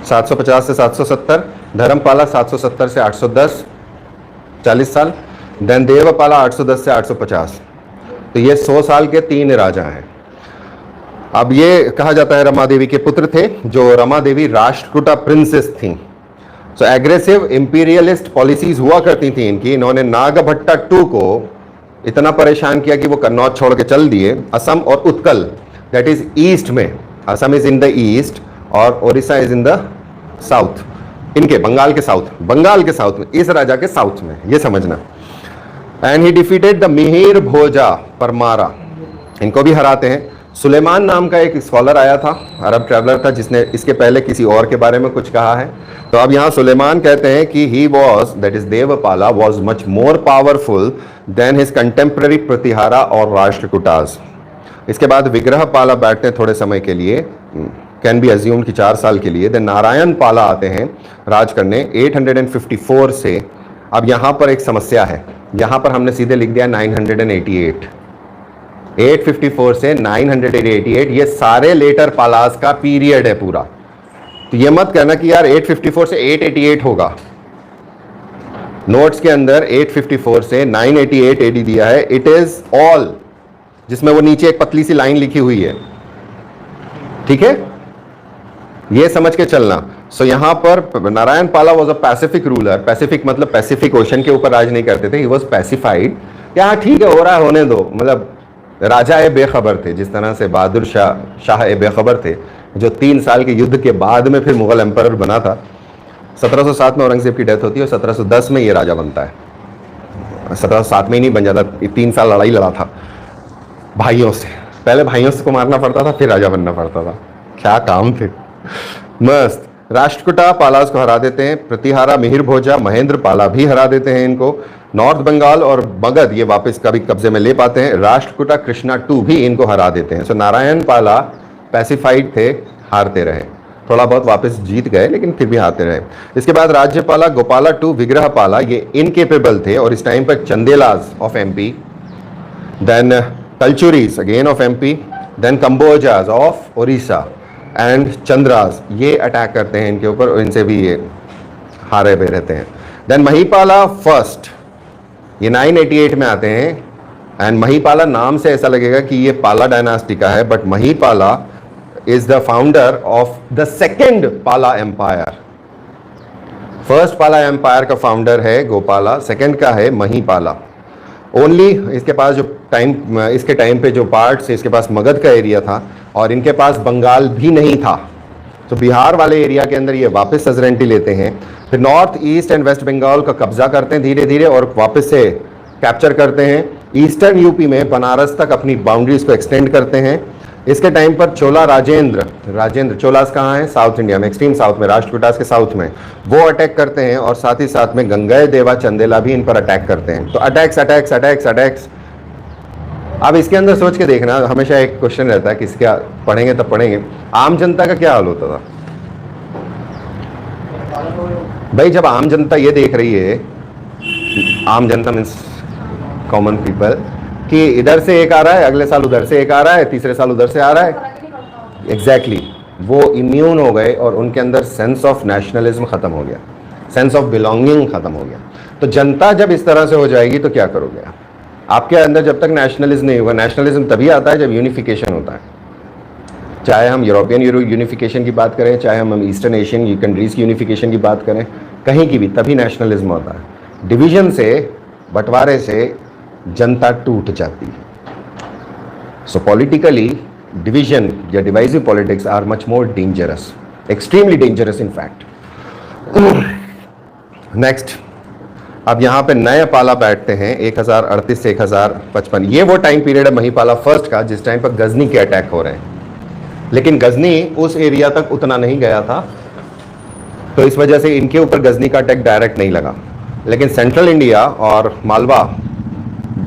750 से 770, धर्मपाला 770 से 810 40 साल, देन देवपाला 810 से 850, तो ये 100 साल के 3 राजा हैं। अब ये कहा जाता है रमा देवी के पुत्र थे, जो रमा देवी राष्ट्रकूटा प्रिंसेस थी। सो एग्रेसिव इंपीरियलिस्ट पॉलिसीज हुआ करती थी इनकी। इन्होंने नागभट्टा 2 को इतना परेशान किया कि वो कन्नौज छोड़ के चल दिए। असम और उत्कल, दैट इज ईस्ट में, Assam is in the east और Odisha is in the south, इनके बंगाल के साउथ में, इस राजा के साउथ में, ये समझना। And he defeated the Mihir Bhoja Paramara, इनको भी हराते हैं। सुलेमान नाम का एक स्कॉलर आया था, अरब ट्रैवलर था, जिसने इसके पहले किसी और के बारे में कुछ कहा है। तो अब यहाँ सुलेमान कहते हैं कि he was, that is Devapala, was much more powerful than his contemporary Pratihara और राष्ट्रकूटास। इसके बाद विग्रहपाला बैठते हैं थोड़े समय के लिए, कैन बी अज्यूम्ड कि 4 साल के लिए। देन नारायण पाला आते हैं राज करने 854 से। अब यहाँ पर एक समस्या है, यहाँ पर हमने सीधे लिख दिया 988, 854 से 988, ये सारे लेटर पालास का पीरियड है पूरा। तो ये मत कहना कि यार 854 से 888 होगा, नोट्स के अंदर 854 से 988 एडी दिया है, इट इज ऑल, जिसमें वो नीचे एक पतली सी लाइन लिखी हुई है, ठीक है, ये समझ के चलना। सो यहाँ पर नारायण पाला was a Pacific ruler, Pacific मतलब पैसिफिक ओशन के ऊपर राज नहीं करते थे, ही वॉज पैसिफाइड, क्या ठीक है हो रहा है होने दो, मतलब राजा ए बेखबर थे, जिस तरह से बहादुर शाह ए बेखबर थे, जो 3 साल के युद्ध के बाद में फिर मुगल एम्परर बना था। 1707 में औरंगजेब की डेथ होती है और 1710 में ये राजा बनता है। 1707 में ही नहीं बन जाता, 3 साल लड़ाई लड़ा था भाइयों से। पहले भाइयों से को मारना पड़ता था, फिर राजा बनना पड़ता था। क्या काम थे, मस्त। राष्ट्रकूटा पालास को हरा देते हैं, प्रतिहारा, मिहिर भोजा, महेंद्र पाला भी हरा देते हैं इनको। नॉर्थ बंगाल और मगध ये वापस कभी कब्जे में ले पाते हैं। राष्ट्रकूटा कृष्णा 2 भी इनको हरा देते हैं। सो नारायण पाला पैसिफाइड थे, हारते रहे, थोड़ा बहुत वापस जीत गए लेकिन फिर भी हारते रहे। इसके बाद राज्यपाला गोपाला 2, विग्रहपाला, ये इनकेपेबल थे और इस टाइम पर Chandelas of MP, then Kalachuris again of MP, then Kambojas of Odisha and Chandras, ये अटैक करते हैं इनके ऊपर और इनसे भी ये हारे हुए रहते हैं। देन महिपाला फर्स्ट, ये 988 में आते हैं एंड महिपाला नाम से ऐसा लगेगा कि ये पाला डायनास्टी का है, but Mahipala is the founder of the second पाला एम्पायर। फर्स्ट पाला एम्पायर का फाउंडर है गोपाला, सेकेंड का है महिपाला। ओनली इसके पास जो इसके टाइम पे जो पार्ट्स, इसके पास मगध का एरिया था और इनके पास बंगाल भी नहीं था, तो बिहार वाले एरिया के अंदर ये वापस सजरेंटी लेते हैं। फिर north east and west Bengal का कब्जा करते हैं धीरे धीरे और वापस से कैप्चर करते हैं। ईस्टर्न यूपी में बनारस तक अपनी बाउंड्रीज को एक्सटेंड करते हैं। इसके टाइम पर चोला राजेंद्र चोलास कहाँ है, साउथ इंडिया में, एक्सट्रीम साउथ में, राष्ट्रकूटास के साउथ में, वो अटैक करते हैं और साथ ही साथ में गंगई देवा चंदेला भी इन पर अटैक करते हैं। तो अटैक्स। अब इसके अंदर सोच के देखना, हमेशा एक क्वेश्चन रहता है कि इसका पढ़ेंगे तब पढ़ेंगे, आम जनता का क्या हाल होता था भाई? जब आम जनता ये देख रही है, आम जनता मीन्स कॉमन पीपल, कि इधर से एक आ रहा है, अगले साल उधर से एक आ रहा है, तीसरे साल उधर से आ रहा है, एग्जैक्टली वो इम्यून हो गए और उनके अंदर सेंस ऑफ नेशनलिज्म खत्म हो गया, सेंस ऑफ बिलोंगिंग खत्म हो गया। तो जनता जब इस तरह से हो जाएगी तो क्या करोगे आप? आपके अंदर जब तक नेशनलिज्म नहीं होगा, नेशनलिज्म तभी आता है जब यूनिफिकेशन होता है। चाहे हम यूरोपियन यूनिफिकेशन की बात करें, चाहे हम ईस्टर्न एशियन कंट्रीज की यूनिफिकेशन की बात करें, कहीं की भी, तभी नेशनलिज्म होता है। डिवीजन से, बंटवारे से जनता टूट जाती है। सो पॉलिटिकली डिवीजन या divisive politics are much more dangerous, extremely dangerous in fact. Next, अब यहाँ पे नए पाला बैठते हैं 1038 से 1055। ये वो टाइम पीरियड है महिपाला फर्स्ट का जिस टाइम पर गजनी के अटैक हो रहे हैं, लेकिन गजनी उस एरिया तक उतना नहीं गया था, तो इस वजह से इनके ऊपर गजनी का अटैक डायरेक्ट नहीं लगा। लेकिन सेंट्रल इंडिया और मालवा,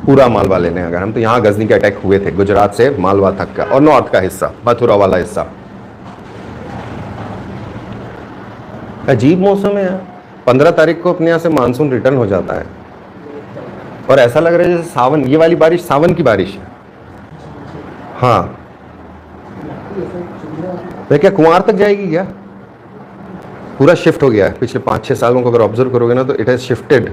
पूरा मालवा लेने अगर हम, तो यहाँ गजनी के अटैक हुए थे, गुजरात से मालवा तक का और नॉर्थ का हिस्सा, मथुरा वाला हिस्सा। अजीब मौसम है यार, 15 तारीख को अपने यहाँ से मानसून रिटर्न हो जाता है और ऐसा लग रहा है जैसे सावन, ये वाली बारिश सावन की बारिश है। हाँ, तो क्या कुंवार तक जाएगी क्या? पूरा शिफ्ट हो गया है पिछले 5-6 सालों को अगर ऑब्जर्व करोगे ना, तो इट हैज शिफ्टेड।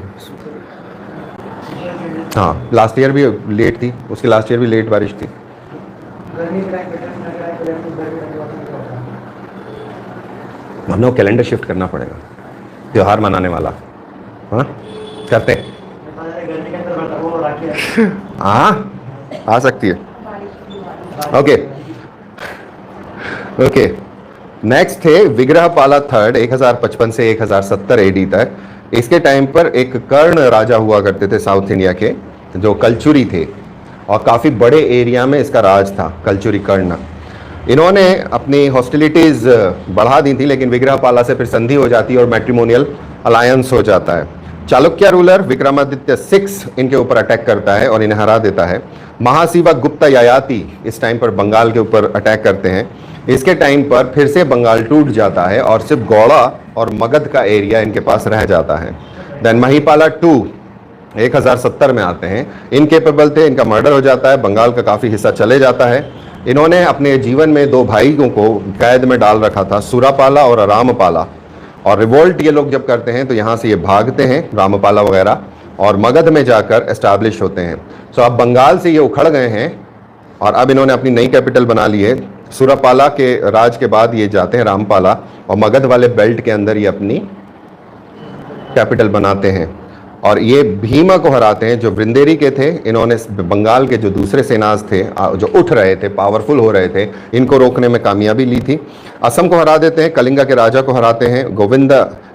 हाँ, लास्ट ईयर भी लेट थी, उसके लास्ट ईयर भी लेट बारिश थी। हमने कैलेंडर शिफ्ट करना पड़ेगा, त्योहार मनाने वाला। हाँ, करते हैं। हाँ, आ सकती है। ओके। नेक्स्ट थे विग्रहपाला थर्ड, 1055 से 1070 एडी तक। इसके टाइम पर एक कर्ण राजा हुआ करते थे साउथ इंडिया के, जो कलचुरी थे और काफ़ी बड़े एरिया में इसका राज था, कलचुरी कर्ण। इन्होंने अपनी हॉस्टिलिटीज़ बढ़ा दी थी, लेकिन विग्रहपाला से फिर संधि हो जाती है और मैट्रिमोनियल अलायंस हो जाता है। चालुक्य रूलर विक्रमादित्य 6 इनके ऊपर अटैक करता है और इन्हें हरा देता है। महाशिवा गुप्ता यायाति इस टाइम पर बंगाल के ऊपर अटैक करते हैं। इसके टाइम पर फिर से बंगाल टूट जाता है और सिर्फ गौड़ा और मगध का एरिया इनके पास रह जाता है। देन महिपाला 2 1070 में आते हैं। इनकेपेबल थे, इनका मर्डर हो जाता है, बंगाल का काफ़ी हिस्सा चले जाता है। इन्होंने अपने जीवन में 2 भाइयों को कैद में डाल रखा था, सुरापाला और रामपाला, और रिवोल्ट ये लोग जब करते हैं तो यहाँ से ये भागते हैं, रामपाला वगैरह, और मगध में जाकर एस्टैब्लिश होते हैं। सो अब बंगाल से ये उखड़ गए हैं और अब इन्होंने अपनी नई कैपिटल बना ली है। सुरापाला के राज के बाद ये जाते हैं रामपाला और मगध वाले बेल्ट के अंदर ये अपनी कैपिटल बनाते हैं। और ये भीमा को हराते हैं जो वृंदेरी के थे। इन्होंने बंगाल के जो दूसरे सेनाज थे जो उठ रहे थे, पावरफुल हो रहे थे, इनको रोकने में कामयाबी ली थी। असम को हरा देते हैं, कलिंगा के राजा को हराते हैं, गोविंद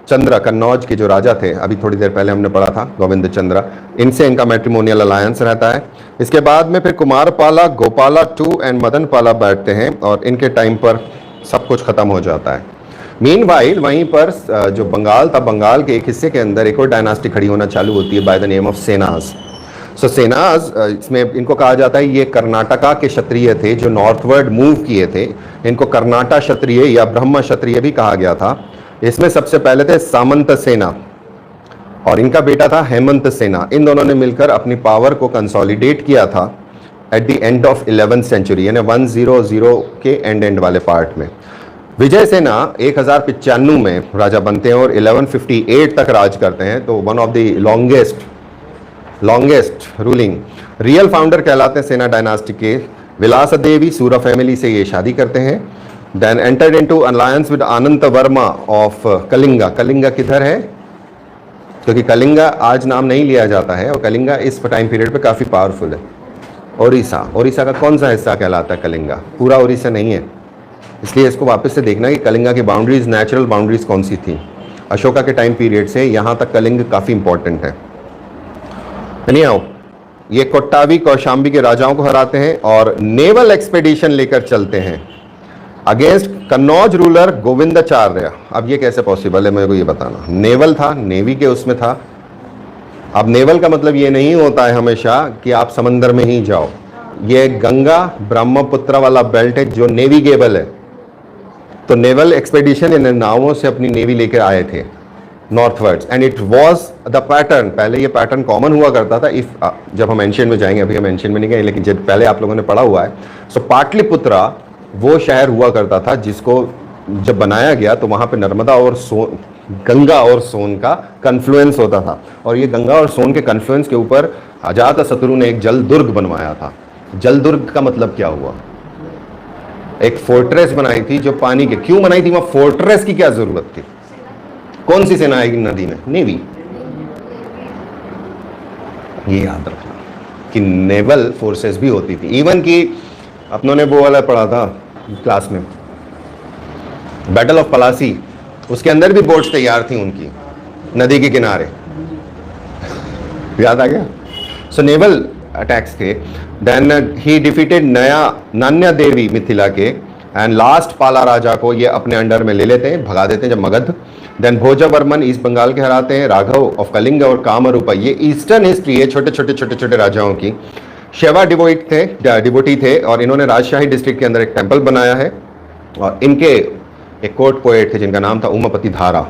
चंद्र कन्नौज के जो राजा थे, अभी थोड़ी देर पहले हमने पढ़ा था गोविंद चंद्र, इनसे इनका मैट्रिमोनियल अलायंस रहता है। इसके बाद में फिर कुमारपाला, गोपाला टू एंड मदन पाला बैठते हैं और इनके टाइम पर सब कुछ खत्म हो जाता है। मीनवाइल वहीं पर जो बंगाल था, बंगाल के एक हिस्से के अंदर एक और डायनास्टी खड़ी होना चालू होती है बाय द नेम ऑफ सेनाज। सो सेनाज, इसमें इनको कहा जाता है ये कर्नाटका के क्षत्रिय थे जो नॉर्थवर्ड मूव किए थे। इनको कर्नाटा क्षत्रिय या ब्रह्म क्षत्रिय भी कहा गया था। इसमें सबसे पहले थे सामंत सेना और इनका बेटा था हेमंत सेना। इन दोनों ने मिलकर अपनी पावर को कंसोलिडेट किया था at the end of 11th century, यानी 100 के एंड वाले पार्ट में। विजय सेना 1095 में राजा बनते हैं और 1158 तक राज करते हैं, तो one of the longest ruling. Real founder कहलाते हैं सेना डायनास्टी के। विलास देवी सूरा फैमिली से ये शादी करते हैं। Then entered into alliance with Anant Varma of Kalinga. Kalinga किधर है? क्योंकि कलिंगा आज नाम नहीं लिया जाता है और कलिंगा इस टाइम पीरियड पे काफ़ी पावरफुल है। ओडिशा, ओडिशा का कौन सा हिस्सा कहलाता है कलिंगा? पूरा ओडिशा नहीं है, इसलिए इसको वापस से देखना कि कलिंगा की बाउंड्रीज, नेचुरल बाउंड्रीज कौन सी थी। अशोका के टाइम पीरियड से यहाँ तक कलिंग काफ़ी इंपॉर्टेंट है। नहीं आओ, ये कोट्टावी कौशाम्बी के राजाओं को हराते हैं और नेवल एक्सपेडिशन लेकर चलते हैं अगेंस्ट कन्नौज रूलर गोविंदाचार्य। अब ये कैसे पॉसिबल है, मेरे को ये बताना। नेवल था, नेवी के उसमें था। अब नेवल का मतलब ये नहीं होता है हमेशा कि आप समंदर में ही जाओ। ये गंगा ब्रह्मपुत्र वाला बेल्ट है जो नेविगेबल है, तो नेवल एक्सपेडिशन इन नावों से अपनी नेवी लेकर आए थे northwards and it was the pattern. पहले ये पैटर्न कॉमन हुआ करता था। इफ जब हम एंशियंट में जाएंगे, अभी हम एंशियंट में नहीं गए, लेकिन जब पहले आप लोगों ने पढ़ा हुआ है, सो पाटलिपुत्रा वो शहर हुआ करता था जिसको जब बनाया गया तो वहां पे नर्मदा और गंगा और सोन का कन्फ्लुएंस होता था और ये गंगा और सोन के कन्फ्लुएंस के ऊपर अजातशत्रु ने एक जल दुर्ग बनवाया था। जल दुर्ग का मतलब क्या हुआ? एक फोर्ट्रेस बनाई थी जो पानी के। क्यों बनाई थी? वहां फोर्ट्रेस की क्या जरूरत थी? कौन सी सेना आएगी नदी में? नेवी। ये याद रखना कि नेवल फोर्सेस भी होती थी। इवन कि अपनों ने वो वाला पढ़ा था क्लास में, बैटल ऑफ पलासी, उसके अंदर भी बोट्स तैयार थी उनकी नदी के किनारे। याद आ गया? सो नेवल अटैक्स थे। देन ही डिफीटेड नान्या देवी मिथिला के एंड लास्ट पाला राजा को ये अपने अंडर में ले लेते हैं, भगा देते हैं जब मगध। देन भोजवर्मन ईस्ट बंगाल के हराते हैं। राघव ऑफ कलिंग और कामरूपा, ये ईस्टर्न हिस्ट्री है छोटे छोटे राजाओं की। शेवा डिवोटी थे और इन्होंने राजशाही डिस्ट्रिक्ट के अंदर एक टेम्पल बनाया है और इनके एक कोर्ट पोएट थे जिनका नाम था उमापति धारा।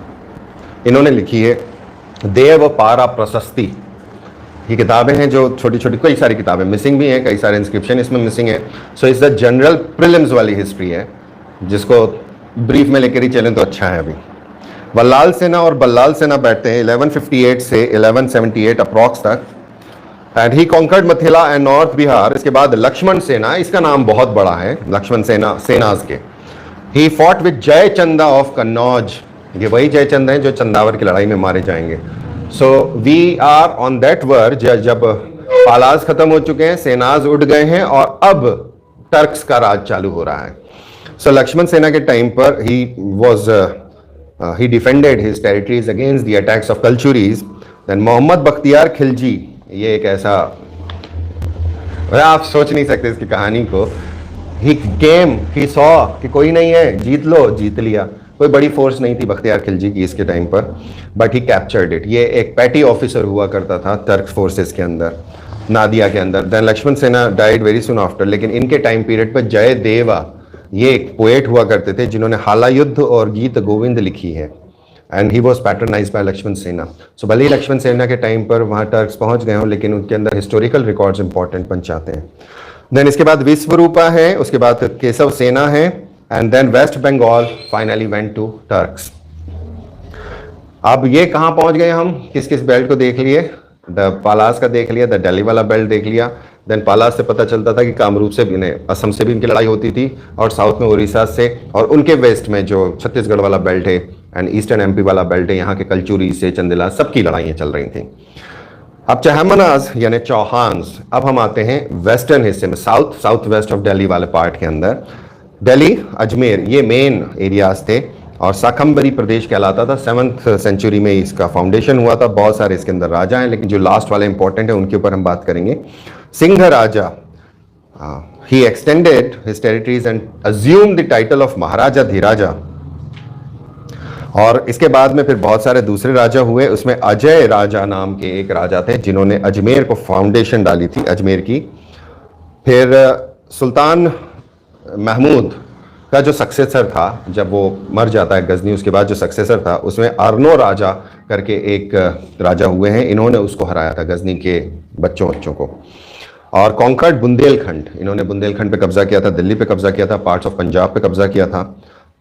इन्होंने लिखी है देव पारा प्रशस्ति। ये किताबें हैं जो छोटी छोटी, कई सारी किताबें मिसिंग भी हैं, कई सारे इंस्क्रिप्शन इसमें मिसिंग है। सो इस द जनरल प्रीलिम्स वाली हिस्ट्री है जिसको ब्रीफ में लेकर ही चलें तो अच्छा है। अभी वल्लाल सेना और बल्लाल सेना बैठते हैं 1158 से 1178 अप्रॉक्स तक and he conquered Mithila and north Bihar. इसके बाद लक्ष्मण सेना, इसका नाम बहुत बड़ा है, लक्ष्मण सेना सेनाज के। He fought with Jaichanda of Kannauj. ये वही जयचंद हैं जो चंदावर की लड़ाई में मारे जाएंगे। So we are on that verge जब पालाज खत्म हो चुके हैं, सेनाज उठ गए हैं और अब टर्क्स का राज चालू हो रहा है। सो लक्ष्मण सेना के टाइम पर he defended his territories against the attacks of Kalchuris. Then Mohammad Bakhtiyar Khilji, ये एक ऐसा, आप सोच नहीं सकते इसकी कहानी को। He came, he saw कि कोई नहीं है, जीत लो, जीत लिया। कोई बड़ी फोर्स नहीं थी बख्तियार खिलजी की इसके टाइम पर, बट ही कैप्चर्ड इट। ये एक पैटी ऑफिसर हुआ करता था टर्क फोर्सेस के अंदर, नादिया के अंदर। देन लक्ष्मण सेना डाइड वेरी सुन आफ्टर। लेकिन इनके टाइम पीरियड पर जयदेवा, ये एक पोएट हुआ करते थे जिन्होंने हाला युद्ध और गीत गोविंद लिखी है and he was patronized by Lakshman Sena. So भले ही लक्ष्मण सेना के टाइम पर वहाँ टर्क्स पहुँच गए हों, लेकिन उनके अंदर हिस्टोरिकल रिकॉर्ड्स इंपॉर्टेंट बन जाते हैं। देन इसके बाद विश्वरूपा है, उसके बाद केशव सेना है and then West Bengal finally went to Turks. अब ये कहाँ पहुँच गए हम? किस किस बेल्ट को देख लिए? द पालास का देख लिया, द दिल्ली वाला बेल्ट देख लिया। देन पालास से पता चलता था कि कामरूप से भी, असम से भी इनकी लड़ाई होती थी और साउथ में उड़ीसा से, और उनके वेस्ट में जो छत्तीसगढ़ वाला बेल्ट है एंड ईस्टर्न एमपी वाला बेल्ट है, यहाँ के कलचुरी से चंदेला सबकी लड़ाइयाँ चल रही थी। अब चहमनाज यानी चौहान्स। अब हम आते हैं वेस्टर्न हिस्से में, साउथ वेस्ट ऑफ दिल्ली वाले पार्ट के अंदर। दिल्ली, अजमेर, ये मेन एरियाज थे और शाकंभरी प्रदेश कहलाता था। 7th सेंचुरी में इसका फाउंडेशन हुआ था। बहुत सारे इसके अंदर राजा हैं, लेकिन जो लास्ट वाले इंपॉर्टेंट है उनके ऊपर हम बात करेंगे। Simha Raja, he extended his territories and assume the title of Maharaja Dhiraja. और इसके बाद में फिर बहुत सारे दूसरे राजा हुए, उसमें अजय राजा नाम के एक राजा थे जिन्होंने अजमेर को फाउंडेशन डाली थी, अजमेर की। फिर सुल्तान महमूद का जो सक्सेसर था, जब वो मर जाता है गजनी, उसके बाद जो सक्सेसर था उसमें अर्नो राजा करके एक राजा हुए हैं। इन्होंने उसको हराया था, गजनी के बच्चों को। और कॉन्कर्ड बुंदेलखंड, इन्होंने बुंदेलखंड पे कब्जा किया था, दिल्ली पे कब्जा किया था, पार्ट्स ऑफ पंजाब पे कब्जा किया था।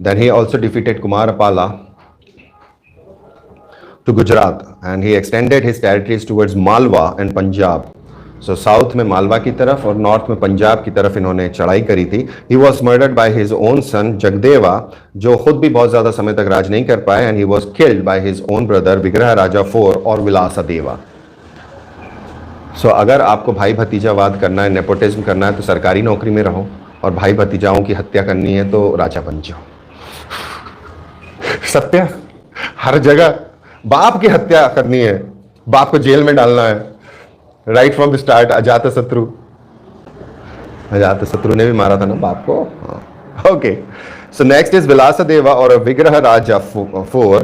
Then he also defeated Kumarapala to Gujarat and he extended his territories towards Malwa and Punjab. So south में मालवा की तरफ और नॉर्थ में पंजाब की तरफ इन्होंने चढ़ाई करी थी। He was murdered by his own son जगदेवा, जो खुद भी बहुत ज़्यादा समय तक राज नहीं कर पाए, and he was killed by his own brother विग्रह राजा IV और विलासदेवा। So अगर आपको भाई भतीजावाद करना है, नेपोटिज्म करना है, तो सरकारी नौकरी में रहो, और भाई भतीजाओं की हत्या करनी है तो राजा बन जाओ। सत्य, हर जगह बाप की हत्या करनी है, बाप को जेल में डालना है, right from the start. Ajatashatru ने भी मारा था ना बाप को। Okay, so next is Vilasadeva और Vigraha Raja IV।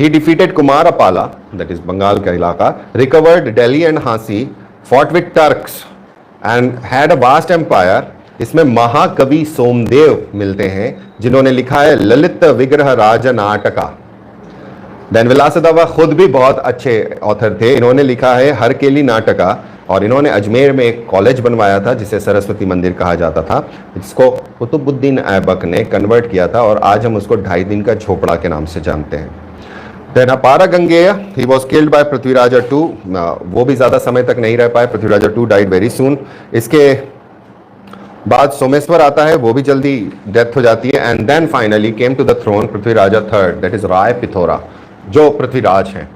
He defeated Kumarapala, that is Bengal का इलाका, recovered Delhi and Hansi, fought with Turks and had a vast empire. इसमें महाकवि सोमदेव मिलते हैं जिन्होंने लिखा है ललित विग्रह राज नाटका। देन विलासदेवा खुद भी बहुत अच्छे ऑथर थे, इन्होंने लिखा है हरकेली नाटका, और इन्होंने अजमेर में एक कॉलेज बनवाया था जिसे सरस्वती मंदिर कहा जाता था, जिसको कुतुबुद्दीन ऐबक ने कन्वर्ट किया था, और आज हम उसको 2.5 दिन का झोपड़ा के नाम से जानते हैं। Then Apara Gangeya, he was killed by Prithviraja II। वो भी ज़्यादा समय तक नहीं रह पाए, Prithviraja II died very soon. इसके बाद सोमेश्वर आता है, वो भी जल्दी डेथ हो जाती है। And then finally came to the throne Prithviraja III, that is Rai Pithora, जो पृथ्वीराज हैं।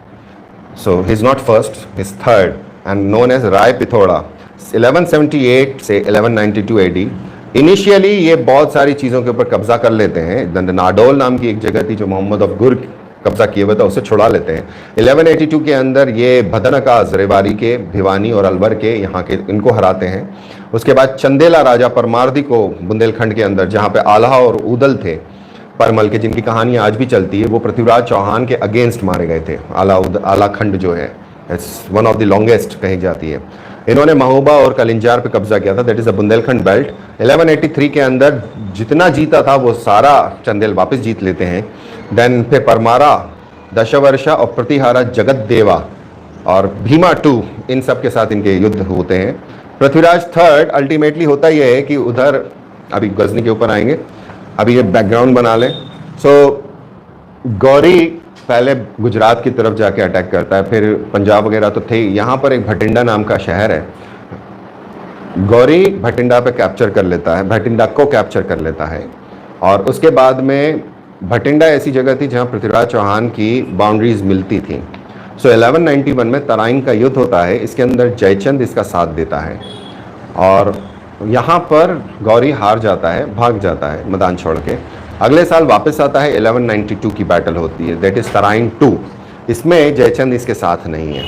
So he is not first, his third and known as Rai Pithora. 1178 से 1192 AD। इनिशियली ये बहुत सारी चीज़ों के ऊपर कब्जा कर लेते हैं। नाडोल नाम की एक जगह थी जो मोहम्मद ऑफ गुर कब्जा किए हुए था, उसे छुड़ा लेते हैं। 1182 के अंदर ये भदनकाज, रेवाड़ी के, भिवानी और अलवर के, यहाँ के, इनको हराते हैं। उसके बाद चंदेला राजा परमार्दी को बुंदेलखंड के अंदर, जहाँ पे आल्हा और उदल थे परमल के, जिनकी कहानी आज भी चलती है, वो पृथ्वीराज चौहान के अगेंस्ट मारे गए थे। आला खंड जो है, वन ऑफ द लॉन्गेस्ट कही जाती है। इन्होंने महोबा और कलिंजार पे कब्जा किया था, that is a Bundelkhand belt. 1183 के अंदर जितना जीता था वो सारा चंदेल वापस जीत लेते हैं। देन फिर परमारा, दशवर्षा और प्रतिहारा जगतदेवा और भीमा II, इन सब के साथ इनके युद्ध होते हैं। पृथ्वीराज III अल्टीमेटली होता यह है कि उधर, अभी गजनी के ऊपर आएंगे, अभी ये बैकग्राउंड बना लें। सो गौरी पहले गुजरात की तरफ जाके अटैक करता है, फिर पंजाब वगैरह तो थे। यहाँ पर एक भटिंडा नाम का शहर है, गौरी भटिंडा पे कैप्चर कर लेता है, भटिंडा को कैप्चर कर लेता है। और उसके बाद में भटिंडा ऐसी जगह थी जहाँ पृथ्वीराज चौहान की बाउंड्रीज मिलती थी। सो 1191 में तराइन का युद्ध होता है, इसके अंदर जयचंद इसका साथ देता है, और यहाँ पर गौरी हार जाता है, भाग जाता है मैदान छोड़ के। अगले साल वापस आता है, 1192 की बैटल होती है, दैट इज तराइन II। इसमें जयचंद इसके साथ नहीं है,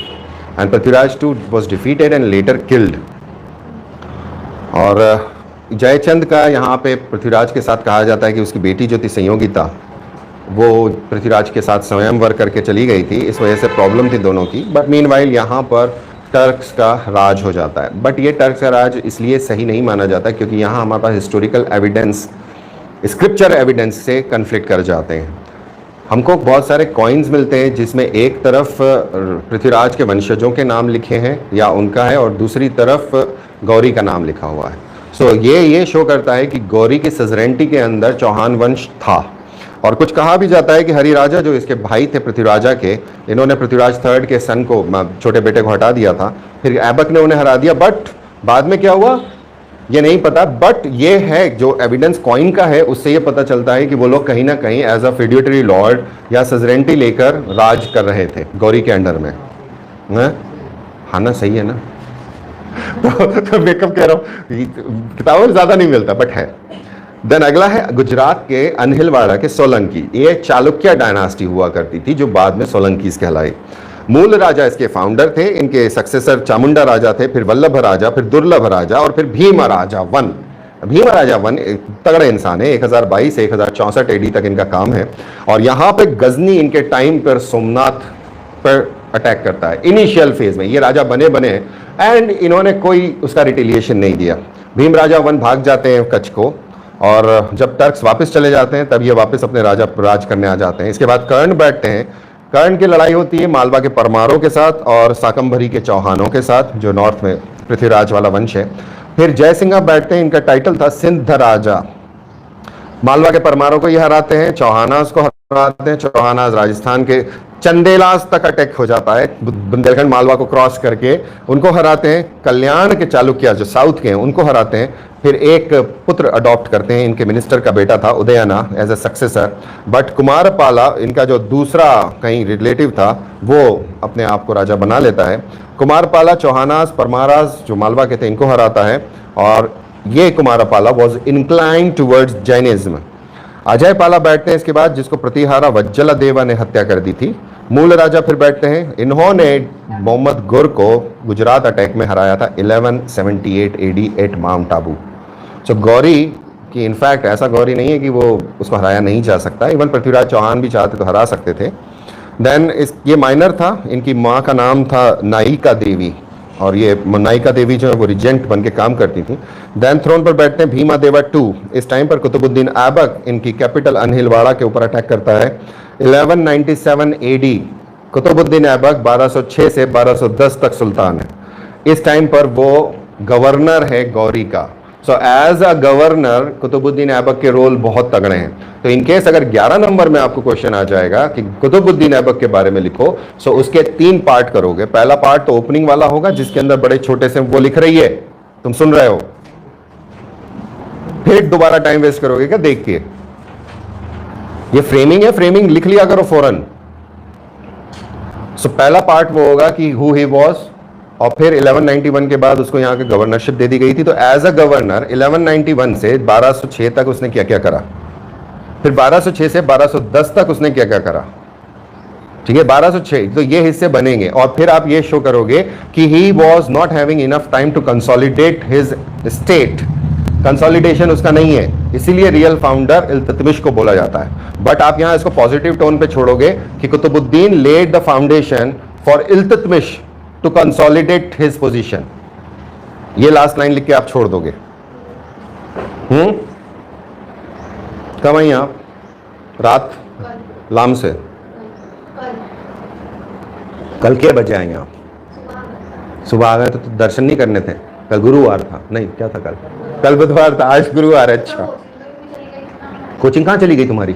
and Prithviraj II was defeated and later killed. और जयचंद का यहाँ पे पृथ्वीराज के साथ कहा जाता है कि उसकी बेटी जो थी संयोगिता, वो पृथ्वीराज के साथ स्वयंवर करके चली गई थी, इस वजह से प्रॉब्लम थी दोनों की। बट मीनवाइल यहाँ पर टर्क्स का राज हो जाता है। बट ये टर्क्स का राज इसलिए सही नहीं माना जाता क्योंकि यहाँ हमारे पास हिस्टोरिकल एविडेंस, स्क्रिप्चर एविडेंस से कन्फ्लिक्ट कर जाते हैं। हमको बहुत सारे कॉइन्स मिलते हैं जिसमें एक तरफ पृथ्वीराज के वंशजों के नाम लिखे हैं या उनका है, और दूसरी तरफ गौरी का नाम लिखा हुआ है। सो ये शो करता है कि गौरी की सजरेंटी के अंदर चौहान वंश था। और कुछ कहा भी जाता है कि हरिराजा जो इसके भाई थे पृथ्वीराजा के, इन्होंने पृथ्वीराज III के सन को, छोटे बेटे को हटा दिया था, फिर ऐबक ने उन्हें हरा दिया। बट बाद में क्या हुआ, ये नहीं पता, बट ये है जो एविडेंस कॉइन का है उससे ये पता चलता है कि वो लोग कहीं ना कहीं एज अ फिड्यूटरी लॉर्ड या सजरेंटी लेकर राज कर रहे थे गौरी के अंडर में। हाँ ना, सही है ना? तो मेकअप कह रहा हूँ, किताबों में ज्यादा नहीं मिलता बट है। देन अगला है गुजरात के अनहिलवाड़ा के सोलंकी। ये चालुक्य डायनास्टी हुआ करती थी जो बाद में सोलंकीज कहलाई। मूल राजा इसके फाउंडर थे, इनके सक्सेसर चामुंडा राजा थे, फिर वल्लभ राजा, फिर दुर्लभ राजा और फिर भीम राजा वन। भीम राजा वन तगड़े इंसान है, 1022 से 1064 एडी तक इनका काम है। और यहाँ पे गजनी इनके टाइम पर सोमनाथ पर अटैक करता है इनिशियल फेज में। ये राजा बने एंड इन्होंने कोई उसका रिटेलिएशन नहीं दिया। भीम राजा वन भाग जाते हैं कच्छ को, और जब टर्क्स वापस चले जाते हैं तब ये वापस अपने राज करने आ जाते हैं। इसके बाद कर्ण बैठते हैं। कर्ण की लड़ाई होती है मालवा के परमारों के साथ और साकंभरी के चौहानों के साथ, जो नॉर्थ में पृथ्वीराज वाला वंश है। फिर जयसिंह बैठते हैं, इनका टाइटल था सिंध राजा। मालवा के परमारों को ये हराते हैं, चौहानास को हराते हैं। चौहानास राजस्थान के चंदेलास तक अटैक हो जाता है, बुंदेलखंड मालवा को क्रॉस करके उनको हराते हैं। कल्याण के चालुक्य जो साउथ के हैं उनको हराते हैं। फिर एक पुत्र अडॉप्ट करते हैं, इनके मिनिस्टर का बेटा था उदयना एज ए सक्सेसर। बट कुमारपाला इनका जो दूसरा कहीं रिलेटिव था वो अपने आप को राजा बना लेता है। कुमारपाला चौहानास परमारास जो मालवा के थे इनको हराता है, और ये Kumarapala was incline towards Jainism. Ajay Pala बैठते हैं इसके बाद, जिसको प्रतिहारा वज्जला देवा ने हत्या कर दी थी। मूल राजा फिर बैठते हैं, इन्होंने मोहम्मद गुर को गुजरात अटैक में हराया था 1178 एडी एट माउंट आबू। सो गौरी की इनफैक्ट ऐसा गौरी नहीं है कि वो उसको हराया नहीं जा सकता, इवन पृथ्वीराज चौहान भी चाहते तो हरा सकते थे। देन ये माइनर था, इनकी माँ का नाम था नायिका देवी, और ये नायिका देवी जो है वो रिजेंट बन के काम करती थी। देन थ्रोन पर बैठते हैं भीमा देवा टू। इस टाइम पर कुतुबुद्दीन ऐबक इनकी कैपिटल अनहिलवाड़ा के ऊपर अटैक करता है 1197 एडी। कुतुबुद्दीन ऐबक 1206 से 1210 तक सुल्तान है। इस टाइम पर वो गवर्नर है गौरी का। So as a governor Qutubuddin Aibak के रोल बहुत तगड़े हैं। तो इनकेस अगर 11 नंबर में आपको क्वेश्चन आ जाएगा कि कुतुबुद्दीन ऐबक के बारे में लिखो, सो उसके 3 पार्ट करोगे। पहला पार्ट तो ओपनिंग वाला होगा जिसके अंदर बड़े छोटे से वो लिख रही है, तुम सुन रहे हो, फिर दोबारा टाइम वेस्ट करोगे क्या देख के? ये फ्रेमिंग है, फ्रेमिंग लिख लिया करो फौरन। सो पहला पार्ट वो होगा कि हु ही वाज, और फिर 1191 के बाद उसको यहाँ के गवर्नरशिप दे दी गई थी। तो एज अ गवर्नर 1191 से 1206 तक उसने क्या क्या करा, फिर 1206 से 1210 तक उसने क्या क्या करा। ठीक है, 1206 तो ये हिस्से बनेंगे, और फिर आप ये शो करोगे कि he was not having enough time to consolidate his state. Consolidation उसका नहीं है, इसीलिए रियल फाउंडर इल्तुतमिश को बोला जाता है। बट आप यहां इसको पॉजिटिव टोन पे छोड़ोगे कि Qutubuddin led the foundation for Iltutmish to consolidate his position. ये लास्ट लाइन लिख के आप छोड़ दोगे। कब आई आप? रात लाम से कल के बजे आई आप? सुबह आ गए तो दर्शन नहीं करने थे? कल गुरुवार था, नहीं क्या था कल बुधवार था, आज गुरुवार है। अच्छा, कोचिंग कहाँ चली गई तुम्हारी?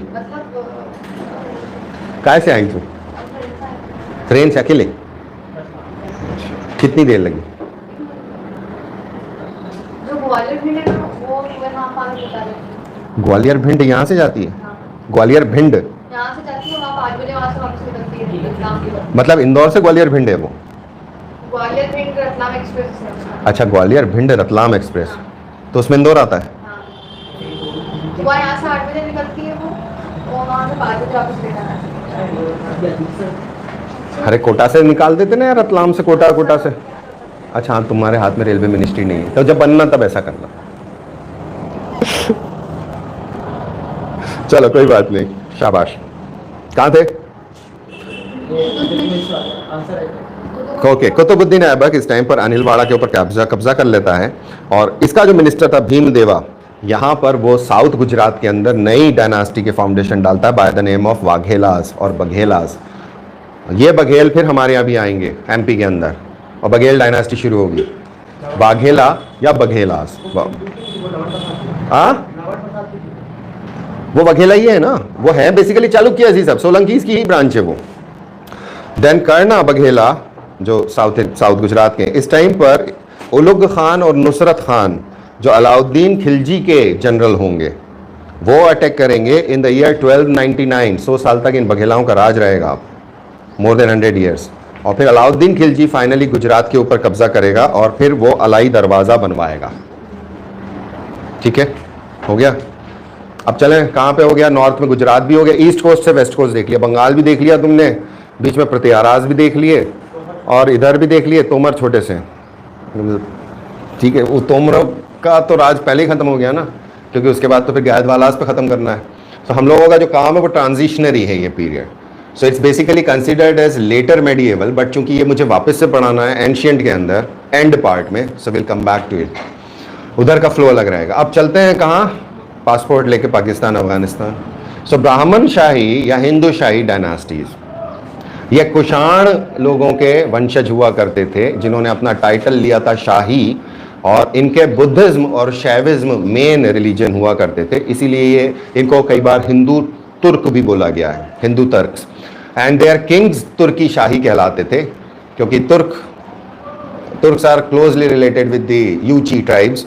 काय से आई तू? ट्रेन से अकेले? कितनी देर लगी? ग्वालियर भिंड यहाँ से जाती है? ग्वालियर भिंड यहाँ से जाती है, वहाँ 5 बजे वहाँ से वापस निकलती है। मतलब इंदौर से ग्वालियर भिंड है वो? ग्वालियर भिंड रतलाम एक्सप्रेस है। अच्छा, ग्वालियर भिंड रतलाम एक्सप्रेस। तो उसमें इंदौर आता है? हाँ। तो वहाँ यहाँ से 8 बजे निकलती है वो, और वहाँ से 5 बजे वापस लेकर अरे कोटा से निकाल देते ना यार, रतलाम से कोटा, कोटा से। अच्छा हाँ, तुम्हारे हाथ में रेलवे मिनिस्ट्री नहीं है, तो जब बनना तब ऐसा करना। चलो कोई बात नहीं, शाबाश। कहाँ थे? ओके, कुतुबुद्दीन ऐबक इस टाइम पर अनिलवाड़ा के ऊपर कब्जा कर लेता है, और इसका जो मिनिस्टर था भीमदेवा, यहाँ पर वो साउथ गुजरात के अंदर नई डायनास्टी के फाउंडेशन डालता है बाय द नेम ऑफ वाघेलास और बघेलास। ये बघेल फिर हमारे यहाँ भी आएंगे एमपी के अंदर, और बघेल डायनास्टी शुरू होगी। वाघेला या बघेलास, हाँ वो बघेला ही है ना, वो है बेसिकली चालुक्य ही सब, सोलंकीज की ही ब्रांच है वो। देन कर्णा बघेला जो साउथ गुजरात के, इस टाइम पर उलुग खान और नुसरत खान जो अलाउद्दीन खिलजी के जनरल होंगे वो अटैक करेंगे इन द ईयर 1299। 100 साल तक इन बघेलाओं का राज रहेगा, मोर देन 100 ईयर्स। और फिर अलाउद्दीन खिलजी फाइनली गुजरात के ऊपर कब्जा करेगा और फिर वो अलाई दरवाज़ा बनवाएगा। ठीक है, हो गया। अब चलें कहाँ पे हो गया? नॉर्थ में गुजरात भी हो गया, ईस्ट कोस्ट से वेस्ट कोस्ट देख लिया, बंगाल भी देख लिया तुमने, बीच में प्रत्याराज भी देख लिए और इधर भी देख लिए तोमर छोटे से। ठीक है, वो तोमर का तो राज पहले ही ख़त्म हो गया ना, क्योंकि उसके बाद तो फिर गायदवालास पे ख़त्म करना है। तो हम लोगों का जो काम है वो ट्रांजिशनरी है ये पीरियड। So it's basically considered as later medieval, but चूंकि ये मुझे वापस से पढ़ाना है एंशियंट के अंदर एंड पार्ट में, so will come back to it. उधर का फ्लो अलग रहेगा। अब चलते हैं कहाँ? पासपोर्ट लेके पाकिस्तान, अफगानिस्तान। सो ब्राह्मण शाही या हिंदू शाही डायनास्टीज, ये कुषाण लोगों के वंशज हुआ करते थे जिन्होंने अपना टाइटल लिया था शाही, और इनके बुद्धिज्म और शैविज्म मेन रिलीजन हुआ करते थे, इसीलिए ये इनको कई बार हिंदू तुर्क भी बोला गया है, Hindu Turks. And their kings Turki Shahi कहलाते थे, क्योंकि Turks are closely related with the Yuezhi tribes.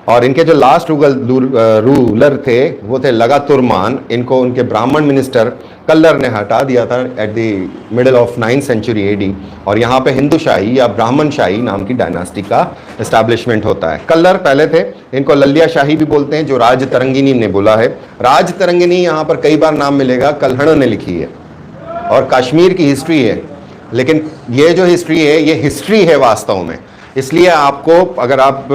और इनके जो लास्ट रूलर थे वो थे लगा तुर्मान। इनको उनके ब्राह्मण मिनिस्टर कल्लर ने हटा दिया था at the middle of 9th century AD, और यहाँ पे हिंदू शाही या ब्राह्मण शाही नाम की डायनास्टी का एस्टैब्लिशमेंट होता है। कल्लर पहले थे, इनको ललिया शाही भी बोलते हैं, जो राज तरंगिनी ने बोला है। राज तरंगिनी यहाँ पर कई बार नाम मिलेगा, कल्हण ने लिखी है और कश्मीर की हिस्ट्री है, लेकिन ये जो हिस्ट्री है ये हिस्ट्री है वास्तव में। इसलिए आपको अगर आप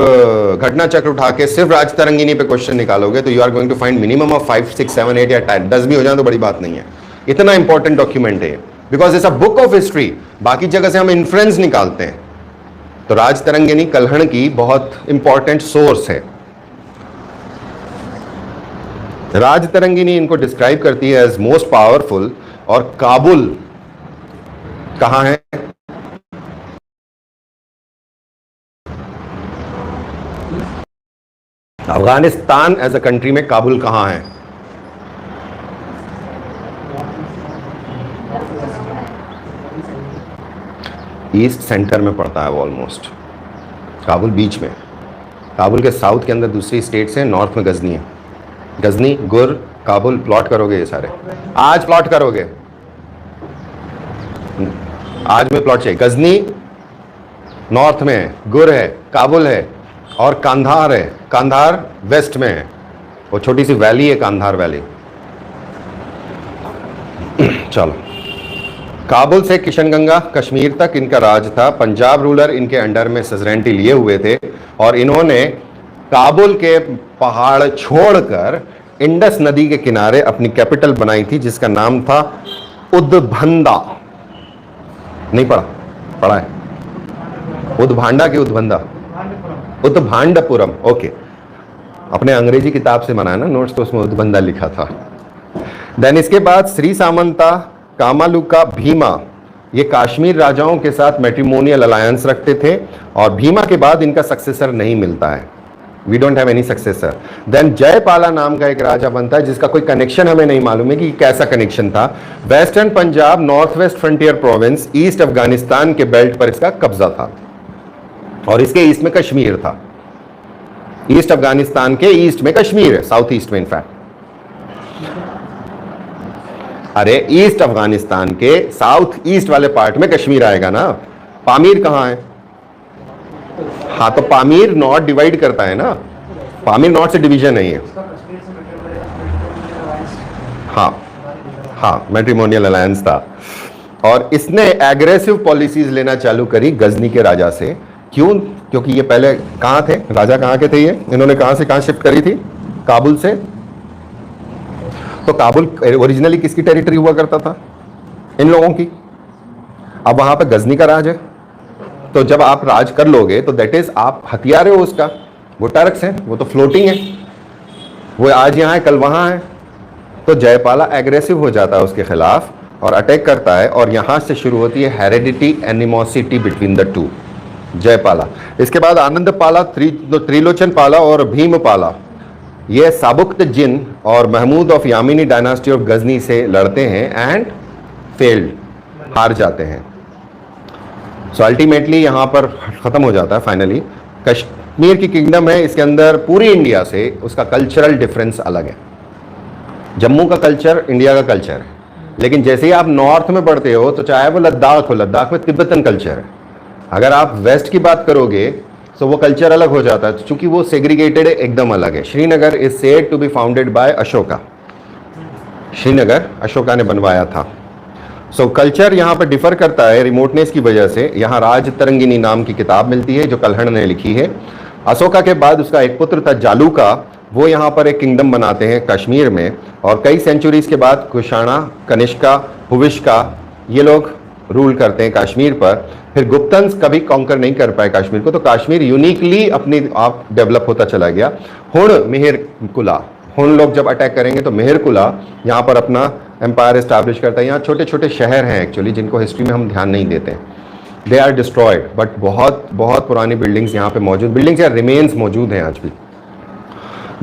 घटना चक्र उठा के सिर्फ राज तरंगिनी पे क्वेश्चन निकालोगे तो you are going to find minimum of 5, 6, 7, 8 या 10 भी हो जाए तो बड़ी बात नहीं है। इतना इंपॉर्टेंट डॉक्यूमेंट है because it's a book of history. बाकी जगह से हम इन्फ्रेंस निकालते हैं, तो राज तरंगिनी कल्हण की बहुत इंपॉर्टेंट सोर्स है। राज तरंगिनी इनको डिस्क्राइब करती है एज मोस्ट पावरफुल। और काबुल कहां है? अफगानिस्तान एज अ कंट्री में काबुल कहां है? ईस्ट सेंटर में पड़ता है वो ऑलमोस्ट। काबुल बीच में, काबुल के साउथ के अंदर दूसरी स्टेट्स हैं, नॉर्थ में गजनी है। गजनी, गुर, काबुल प्लॉट करोगे ये सारे? आज प्लॉट करोगे? आज में प्लॉट चाहिए। गजनी नॉर्थ में है, गुर है, काबुल है और कांधार है। कांधार वेस्ट में है, वो छोटी सी वैली है कांधार वैली। चलो, काबुल से किशनगंगा कश्मीर तक इनका राज था। पंजाब रूलर इनके अंडर में सजरेंटी लिए हुए थे और इन्होंने काबुल के पहाड़ छोड़कर इंडस नदी के किनारे अपनी कैपिटल बनाई थी, जिसका नाम था उद्भंदा। नहीं पढ़ा? पढ़ा है? उद्भांडा की उद्भंदा? उद्भांडपुरम। ओके, अपने अंग्रेजी किताब से बनाया ना नोट्स, तो उसमें उद्भंदा लिखा था। देन इसके बाद श्री सामंता, कामालुका, भीमा, ये कश्मीर राजाओं के साथ मैट्रिमोनियल अलायंस रखते थे और भीमा के बाद इनका सक्सेसर नहीं मिलता है। We don't have any successor. Then Jayapala नाम का एक राजा बनता है जिसका कोई कनेक्शन हमें नहीं मालूम है कि कैसा कनेक्शन था। Western Punjab, north west frontier province, east Afghanistan के बेल्ट पर इसका कब्जा था और इसके ईस्ट में कश्मीर था। ईस्ट अफगानिस्तान के ईस्ट में कश्मीर है, साउथ ईस्ट में इनफैक्ट। अरे ईस्ट अफगानिस्तान के साउथ ईस्ट वाले पार्ट में कश्मीर आएगा ना। पामीर कहां है? हाँ, तो पामीर नॉर्थ डिवाइड करता है ना, पामीर नॉर्थ से डिवीजन नहीं है। हाँ हाँ, मैट्रिमोनियल अलायंस था और इसने एग्रेसिव पॉलिसीज लेना चालू करी गजनी के राजा से। क्यों? क्योंकि ये पहले कहाँ थे, राजा कहाँ के थे ये, इन्होंने कहाँ से कहाँ शिफ्ट करी थी? काबुल से। तो काबुल ओरिजिनली किसकी टेरिटरी हुआ करता था? इन लोगों की। अब वहां पे गजनी का राज है, तो जब आप राज कर लोगे तो दैट इज आप हथियार हो उसका। वो टर्क्स हैं, वो तो फ्लोटिंग है, वो आज यहाँ है कल वहां है। तो जयपाला एग्रेसिव हो जाता है उसके खिलाफ और अटैक करता है और यहां से शुरू होती है heredity animosity between the two. Jayapala, इसके बाद आनंदपाला, त्रिलोचन पाला और भीमपाला, ये साबुक्त जिन और Mahmud of Yamini dynasty of Ghazni से लड़ते हैं एंड फेल्ड, हार जाते हैं। सो अल्टीमेटली यहाँ पर ख़त्म हो जाता है फाइनली कश्मीर की किंगडम है, इसके अंदर पूरी इंडिया से उसका कल्चरल डिफरेंस अलग है। जम्मू का कल्चर इंडिया का कल्चर है, लेकिन जैसे ही आप नॉर्थ में बढ़ते हो तो चाहे वो लद्दाख हो, लद्दाख में तिब्बतन कल्चर है। अगर आप वेस्ट की बात करोगे तो वो कल्चर अलग हो जाता है, चूंकि वो सेग्रीगेटेड है, एकदम अलग है। Srinagar is said to be founded by Ashoka, Srinagar Ashoka ने बनवाया था। सो कल्चर यहाँ पर डिफर करता है रिमोटनेस की वजह से। यहाँ राज तरंगिनी नाम की किताब मिलती है जो कल्हण ने लिखी है। अशोका के बाद उसका एक पुत्र था जालूका, वो यहाँ पर एक किंगडम बनाते हैं कश्मीर में, और कई सेंचुरीज के बाद कुशाणा, कनिष्का, हुविश्का ये लोग रूल करते हैं कश्मीर पर। फिर गुप्तन्स कभी कॉन्कर नहीं कर पाए कश्मीर को, तो कश्मीर यूनिकली अपनी आप डेवलप होता चला गया। हुण मिहिर कुला, हुण लोग जब अटैक करेंगे तो मिहिर कुला यहाँ पर अपना एम्पायर इस्टेब्लिश करता है। यहाँ छोटे छोटे शहर हैं एक्चुअली, जिनको हिस्ट्री में हम ध्यान नहीं देते, दे आर डिस्ट्रॉयड, बट बहुत बहुत पुरानी बिल्डिंग्स यहाँ पे मौजूद, बिल्डिंग्स या रिमेन्स मौजूद हैं आज भी।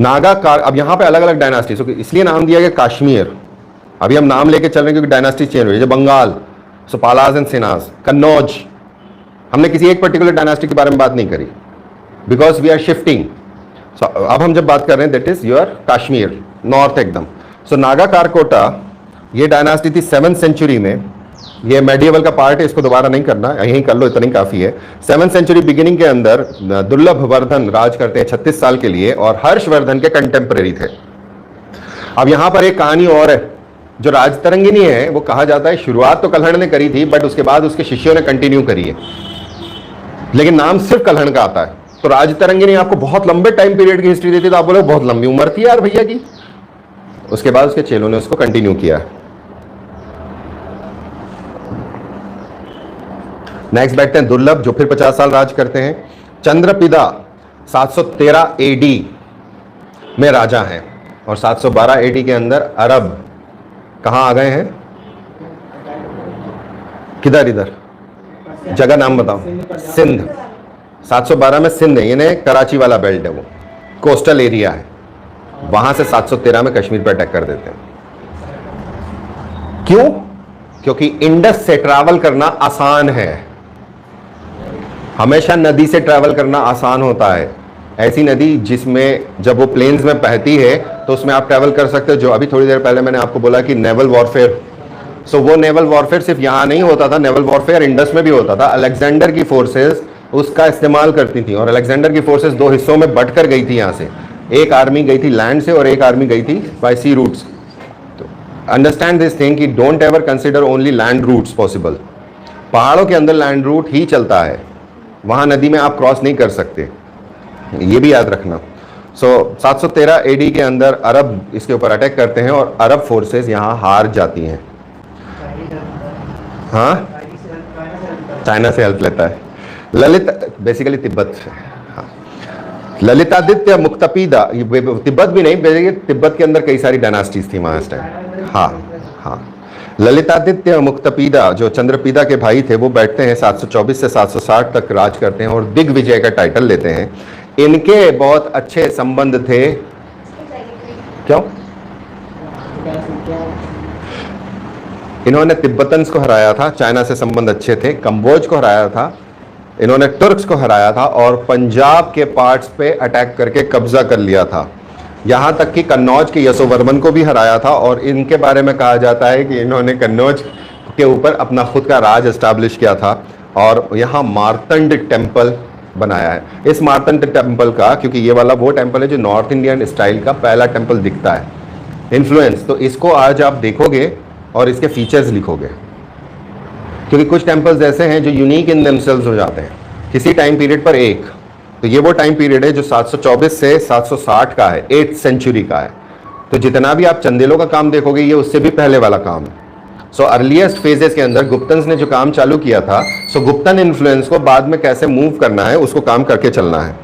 नागा का अब यहाँ पे अलग अलग डायनास्टीज, इसलिए नाम दिया गया कश्मीर। अभी हम नाम लेके चल रहे हैं क्योंकि डायनास्टी चेंज हुई, जैसे बंगाल, सो पालाज एंड सिनाज, कन्नौज, हमने किसी एक पर्टिकुलर डायनास्टी के बारे में बात नहीं करी, बिकॉज वी आर शिफ्टिंग। सो अब हम जब बात कर रहे हैं that is your Kashmir, north एकदम। सो नागा कारकोटा ये डायनास्टी थी 7th सेंचुरी में, ये मेडिएवल का पार्ट है, इसको दोबारा नहीं करना, यहीं कर लो, इतना ही काफ़ी है। 7th सेंचुरी बिगिनिंग के अंदर दुर्लभ वर्धन राज करते हैं 36 साल के लिए, और हर्षवर्धन के कंटेम्परेरी थे। अब यहाँ पर एक कहानी और है, जो राजतरंगिनी है, वो कहा जाता है शुरुआत तो कल्हण ने करी थी, बट उसके बाद उसके शिष्यों ने कंटिन्यू करी है, लेकिन नाम सिर्फ कल्हण का आता है। तो राजतरंगिनी आपको बहुत लंबे टाइम पीरियड की हिस्ट्री देती, तो आप बोले बहुत लंबी उम्र थी यार भैया की। उसके बाद उसके चेलों ने उसको कंटिन्यू किया। नेक्स्ट बैठते हैं दुर्लभ, जो फिर 50 साल राज करते हैं। चंद्रपिदा 713 एडी में राजा हैं, और 712 एडी के अंदर अरब कहां आ गए हैं, किधर, इधर जगह नाम बताओ, सिंध। 712 में सिंध है, यानी कराची वाला बेल्ट है, वो कोस्टल एरिया है, वहां से 713 में कश्मीर पर अटैक कर देते हैं। क्यों? क्योंकि इंडस से ट्रैवल करना आसान है, हमेशा नदी से ट्रैवल करना आसान होता है। ऐसी नदी जिसमें जब वो प्लेन्स में बहती है तो उसमें आप ट्रैवल कर सकते हो। जो अभी थोड़ी देर पहले मैंने आपको बोला कि नेवल वॉरफेयर, सो वो नेवल वॉरफेयर सिर्फ यहाँ नहीं होता था, नेवल वॉरफेयर इंडस में भी होता था। अलेक्जेंडर की फोर्सेस उसका इस्तेमाल करती थी, और अलेक्जेंडर की फोर्सेस दो हिस्सों में बंटकर गई थी। यहाँ से एक आर्मी गई थी लैंड से और एक आर्मी गई थी बाय सी रूट्स। तो अंडरस्टैंड दिस थिंग कि don't ever consider only land routes possible. पहाड़ों के अंदर लैंड रूट ही चलता है, वहाँ नदी में आप क्रॉस नहीं कर सकते, ये भी याद रखना। सो 713 एडी के अंदर अरब इसके ऊपर अटैक करते हैं, और अरब फोर्सेस यहाँ हार जाती हैं। हाँ, चाइना से हेल्प लेता है, ललित बेसिकली तिब्बत से। हाँ, ललितादित्य मुक्तपीदा, तिब्बत भी नहीं, बेसिकली तिब्बत के अंदर कई सारी डायनास्टीज थी वहाँ इस टाइम। हाँ हाँ, ललितादित्य मुक्तपीदा जो चंद्रपीदा के भाई थे, वो बैठते हैं 724 से 760 तक राज करते हैं और दिग्विजय का टाइटल लेते हैं। इनके बहुत अच्छे संबंध थे, क्यों? इन्होंने तिब्बतन्स को हराया था, चाइना से संबंध अच्छे थे, कंबोज को हराया था, इन्होंने तुर्क्स को हराया था, और पंजाब के पार्ट्स पे अटैक करके कब्जा कर लिया था। यहाँ तक कि कन्नौज के यशोवर्मन को भी हराया था, और इनके बारे में कहा जाता है कि इन्होंने कन्नौज के ऊपर अपना खुद का राज एस्टैब्लिश किया था, और यहाँ मार्तंड टेम्पल बनाया है। इस मार्तंड टेम्पल का, क्योंकि ये वाला वो टेम्पल है जो नॉर्थ इंडियन स्टाइल का पहला टेम्पल दिखता है, इन्फ्लुएंस, तो इसको आज आप देखोगे और इसके फीचर्स लिखोगे, क्योंकि कुछ टेम्पल्स ऐसे हैं जो यूनिक इन देमसेल्व्स हो जाते हैं किसी टाइम पीरियड पर एक। तो ये वो टाइम पीरियड है जो 724 से 760 का है, 8th सेंचुरी का है। तो जितना भी आप चंदेलों का काम देखोगे ये उससे भी पहले वाला काम है। सो अर्लीस्ट फेजेस के अंदर गुप्तन्स ने जो काम चालू किया था, सो गुप्तन इन्फ्लुएंस को बाद में कैसे मूव करना है उसको काम करके चलना है।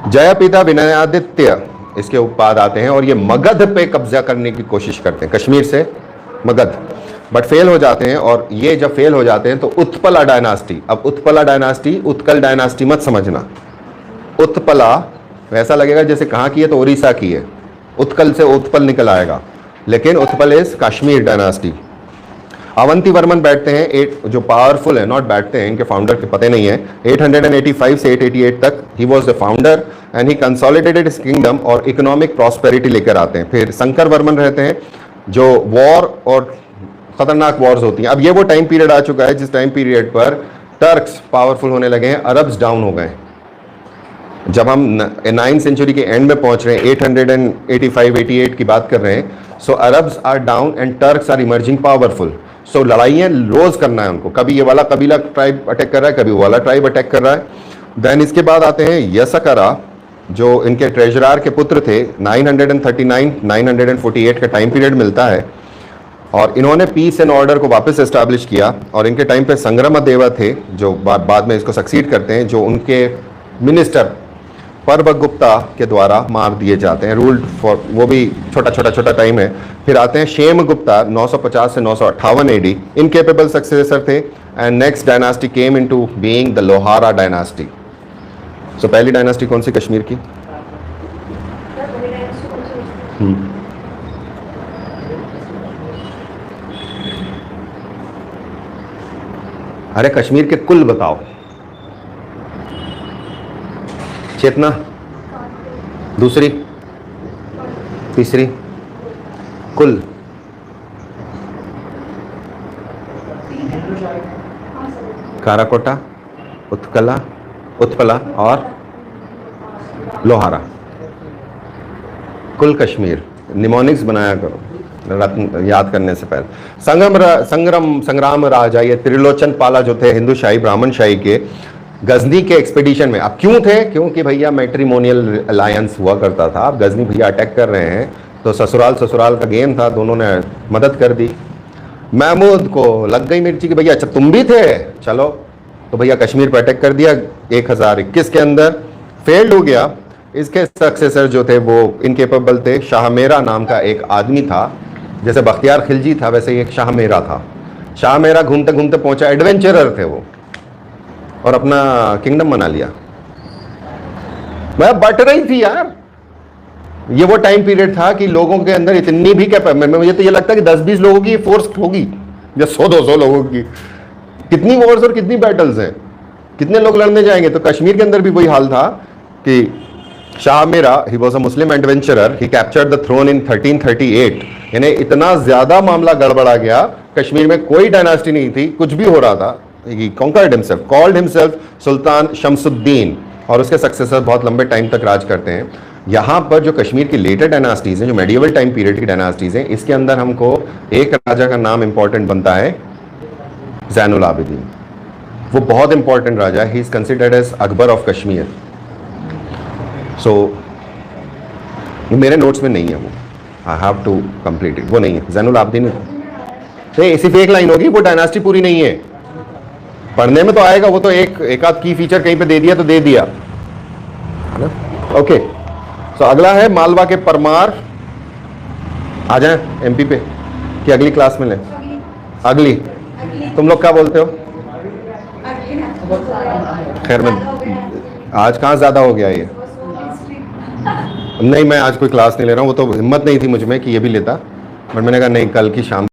जयपिता विनयादित्य इसके बाद आते हैं, और ये मगध पे कब्जा करने की कोशिश करते हैं, कश्मीर से मगध, बट फेल हो जाते हैं। और ये जब फेल हो जाते हैं तो उत्पला डायनास्टी, अब उत्पला डायनास्टी उत्कल डायनास्टी मत समझना, उत्पला वैसा लगेगा जैसे कहाँ की है, तो उड़ीसा की है, उत्कल से उत्पल निकल आएगा, लेकिन उत्पल इज कश्मीर डायनास्टी। अवंती वर्मन बैठते हैं जो पावरफुल है, नॉट बैठते हैं, इनके फाउंडर के पते नहीं है, 885 से 888 तक he was the founder and he consolidated his kingdom और इकोनॉमिक प्रॉस्पेरिटी लेकर आते हैं। फिर शंकर वर्मन रहते हैं जो वॉर और खतरनाक वॉर्स होती हैं। अब ये वो टाइम पीरियड आ चुका है जिस टाइम पीरियड पर टर्क्स पावरफुल होने लगे हैं, अरब्स डाउन हो गए। जब हम 9th सेंचुरी के एंड में पहुंच रहे हैं, 885-88 की बात कर रहे हैं, so Arabs are down and Turks are emerging powerful. So लड़ाइयाँ रोज करना है उनको, कभी ये वाला कबीला ट्राइब अटैक कर रहा है, कभी वो वाला ट्राइब अटैक कर रहा है। देन इसके बाद आते हैं यसकरा जो इनके ट्रेजरार के पुत्र थे। 939-948 का टाइम पीरियड मिलता है और इन्होंने पीस एंड ऑर्डर को वापस एस्टैब्लिश किया। और इनके टाइम पे संग्रामदेवा थे जो बाद में इसको सक्सीड करते हैं, जो उनके मिनिस्टर परबगुप्ता के द्वारा मार दिए जाते हैं, रूल्ड फॉर, वो भी छोटा टाइम है। फिर आते हैं क्षेमगुप्ता 950 से 958 AD, इनकेपेबल सक्सेसर थे। And next dynasty came into being the Lohara dynasty. So पहली डायनास्टी कौन सी कश्मीर की? अरे कश्मीर के कुल बताओ। चेतना, दूसरी, तीसरी, कुल। काराकोटा, उत्पला और लोहारा। कुल कश्मीर। निमोनिक्स बनाया करो याद करने से पहले। संग्राम राजा ये त्रिलोचन पाला जो थे हिंदू शाही ब्राह्मण शाही के, गजनी के एक्सपेडिशन में। अब क्यों थे? क्योंकि भैया मैट्रिमोनियल अलायंस हुआ करता था। अब गजनी भैया अटैक कर रहे हैं तो ससुराल का गेम था, दोनों ने मदद कर दी। महमूद को लग गई मिर्ची कि भैया अच्छा तुम भी थे, चलो, तो भैया कश्मीर पर अटैक कर दिया 1021 के अंदर। फेल्ड हो गया। इसके सक्सेसर जो थे वो इनकेपेबल थे। शाहमेरा नाम का एक आदमी था, जैसे बख्तियार खिलजी था वैसे ही एक शाहमेरा था। शाहमेरा घूमते घूमते पहुंचा, एडवेंचरर थे वो, और अपना किंगडम बना लिया। मैं बट रही थी यार। ये वो टाइम पीरियड था कि लोगों के अंदर इतनी भी मुझे तो ये लगता है कि 10-20 लोगों की फोर्स होगी या 100-200 लोगों की। कितनी वॉर्स और कितनी बैटल्स हैं, कितने लोग लड़ने जाएंगे। तो कश्मीर के अंदर भी वही हाल था कि Shahmir, he was a Muslim adventurer, he captured the throne in 1338। यानी इतना ज्यादा मामला गड़बड़ा गया, कश्मीर में कोई डायनास्टी नहीं थी, कुछ भी हो रहा था। He conquered himself, called himself सुल्तान शमसुद्दीन, और उसके सक्सेसर बहुत लंबे टाइम तक राज करते हैं। यहाँ पर जो कश्मीर की लेटर डायनास्टीज हैं, जो मेडिवल टाइम पीरियड की डायनास्टीज हैं, इसके अंदर हमको एक राजा का नाम इंपॉर्टेंट बनता है, ज़ैनुल आबिदीन। वो बहुत इंपॉर्टेंट राजा है। He is considered as Akbar of Kashmir. So मेरे नोट्स में नहीं है वो, I have to complete it. वो नहीं है ज़ैनुल आबिदीन, सिर्फ एक लाइन होगी, वो डायनास्टी पूरी नहीं है। पढ़ने में तो आएगा, वो तो एक आध की फीचर कहीं पे दे दिया तो दे दिया, है ना। ओके, सो अगला है मालवा के परमार। आ जाए एमपी पे कि अगली क्लास में लें? अगली। तुम लोग क्या बोलते हो? खैर मैं आज कहाँ ज्यादा हो गया ये? नहीं, मैं आज कोई क्लास नहीं ले रहा हूँ। वो तो हिम्मत नहीं थी मुझ में कि ये भी लेता, बट मैंने कहा नहीं, कल की शाम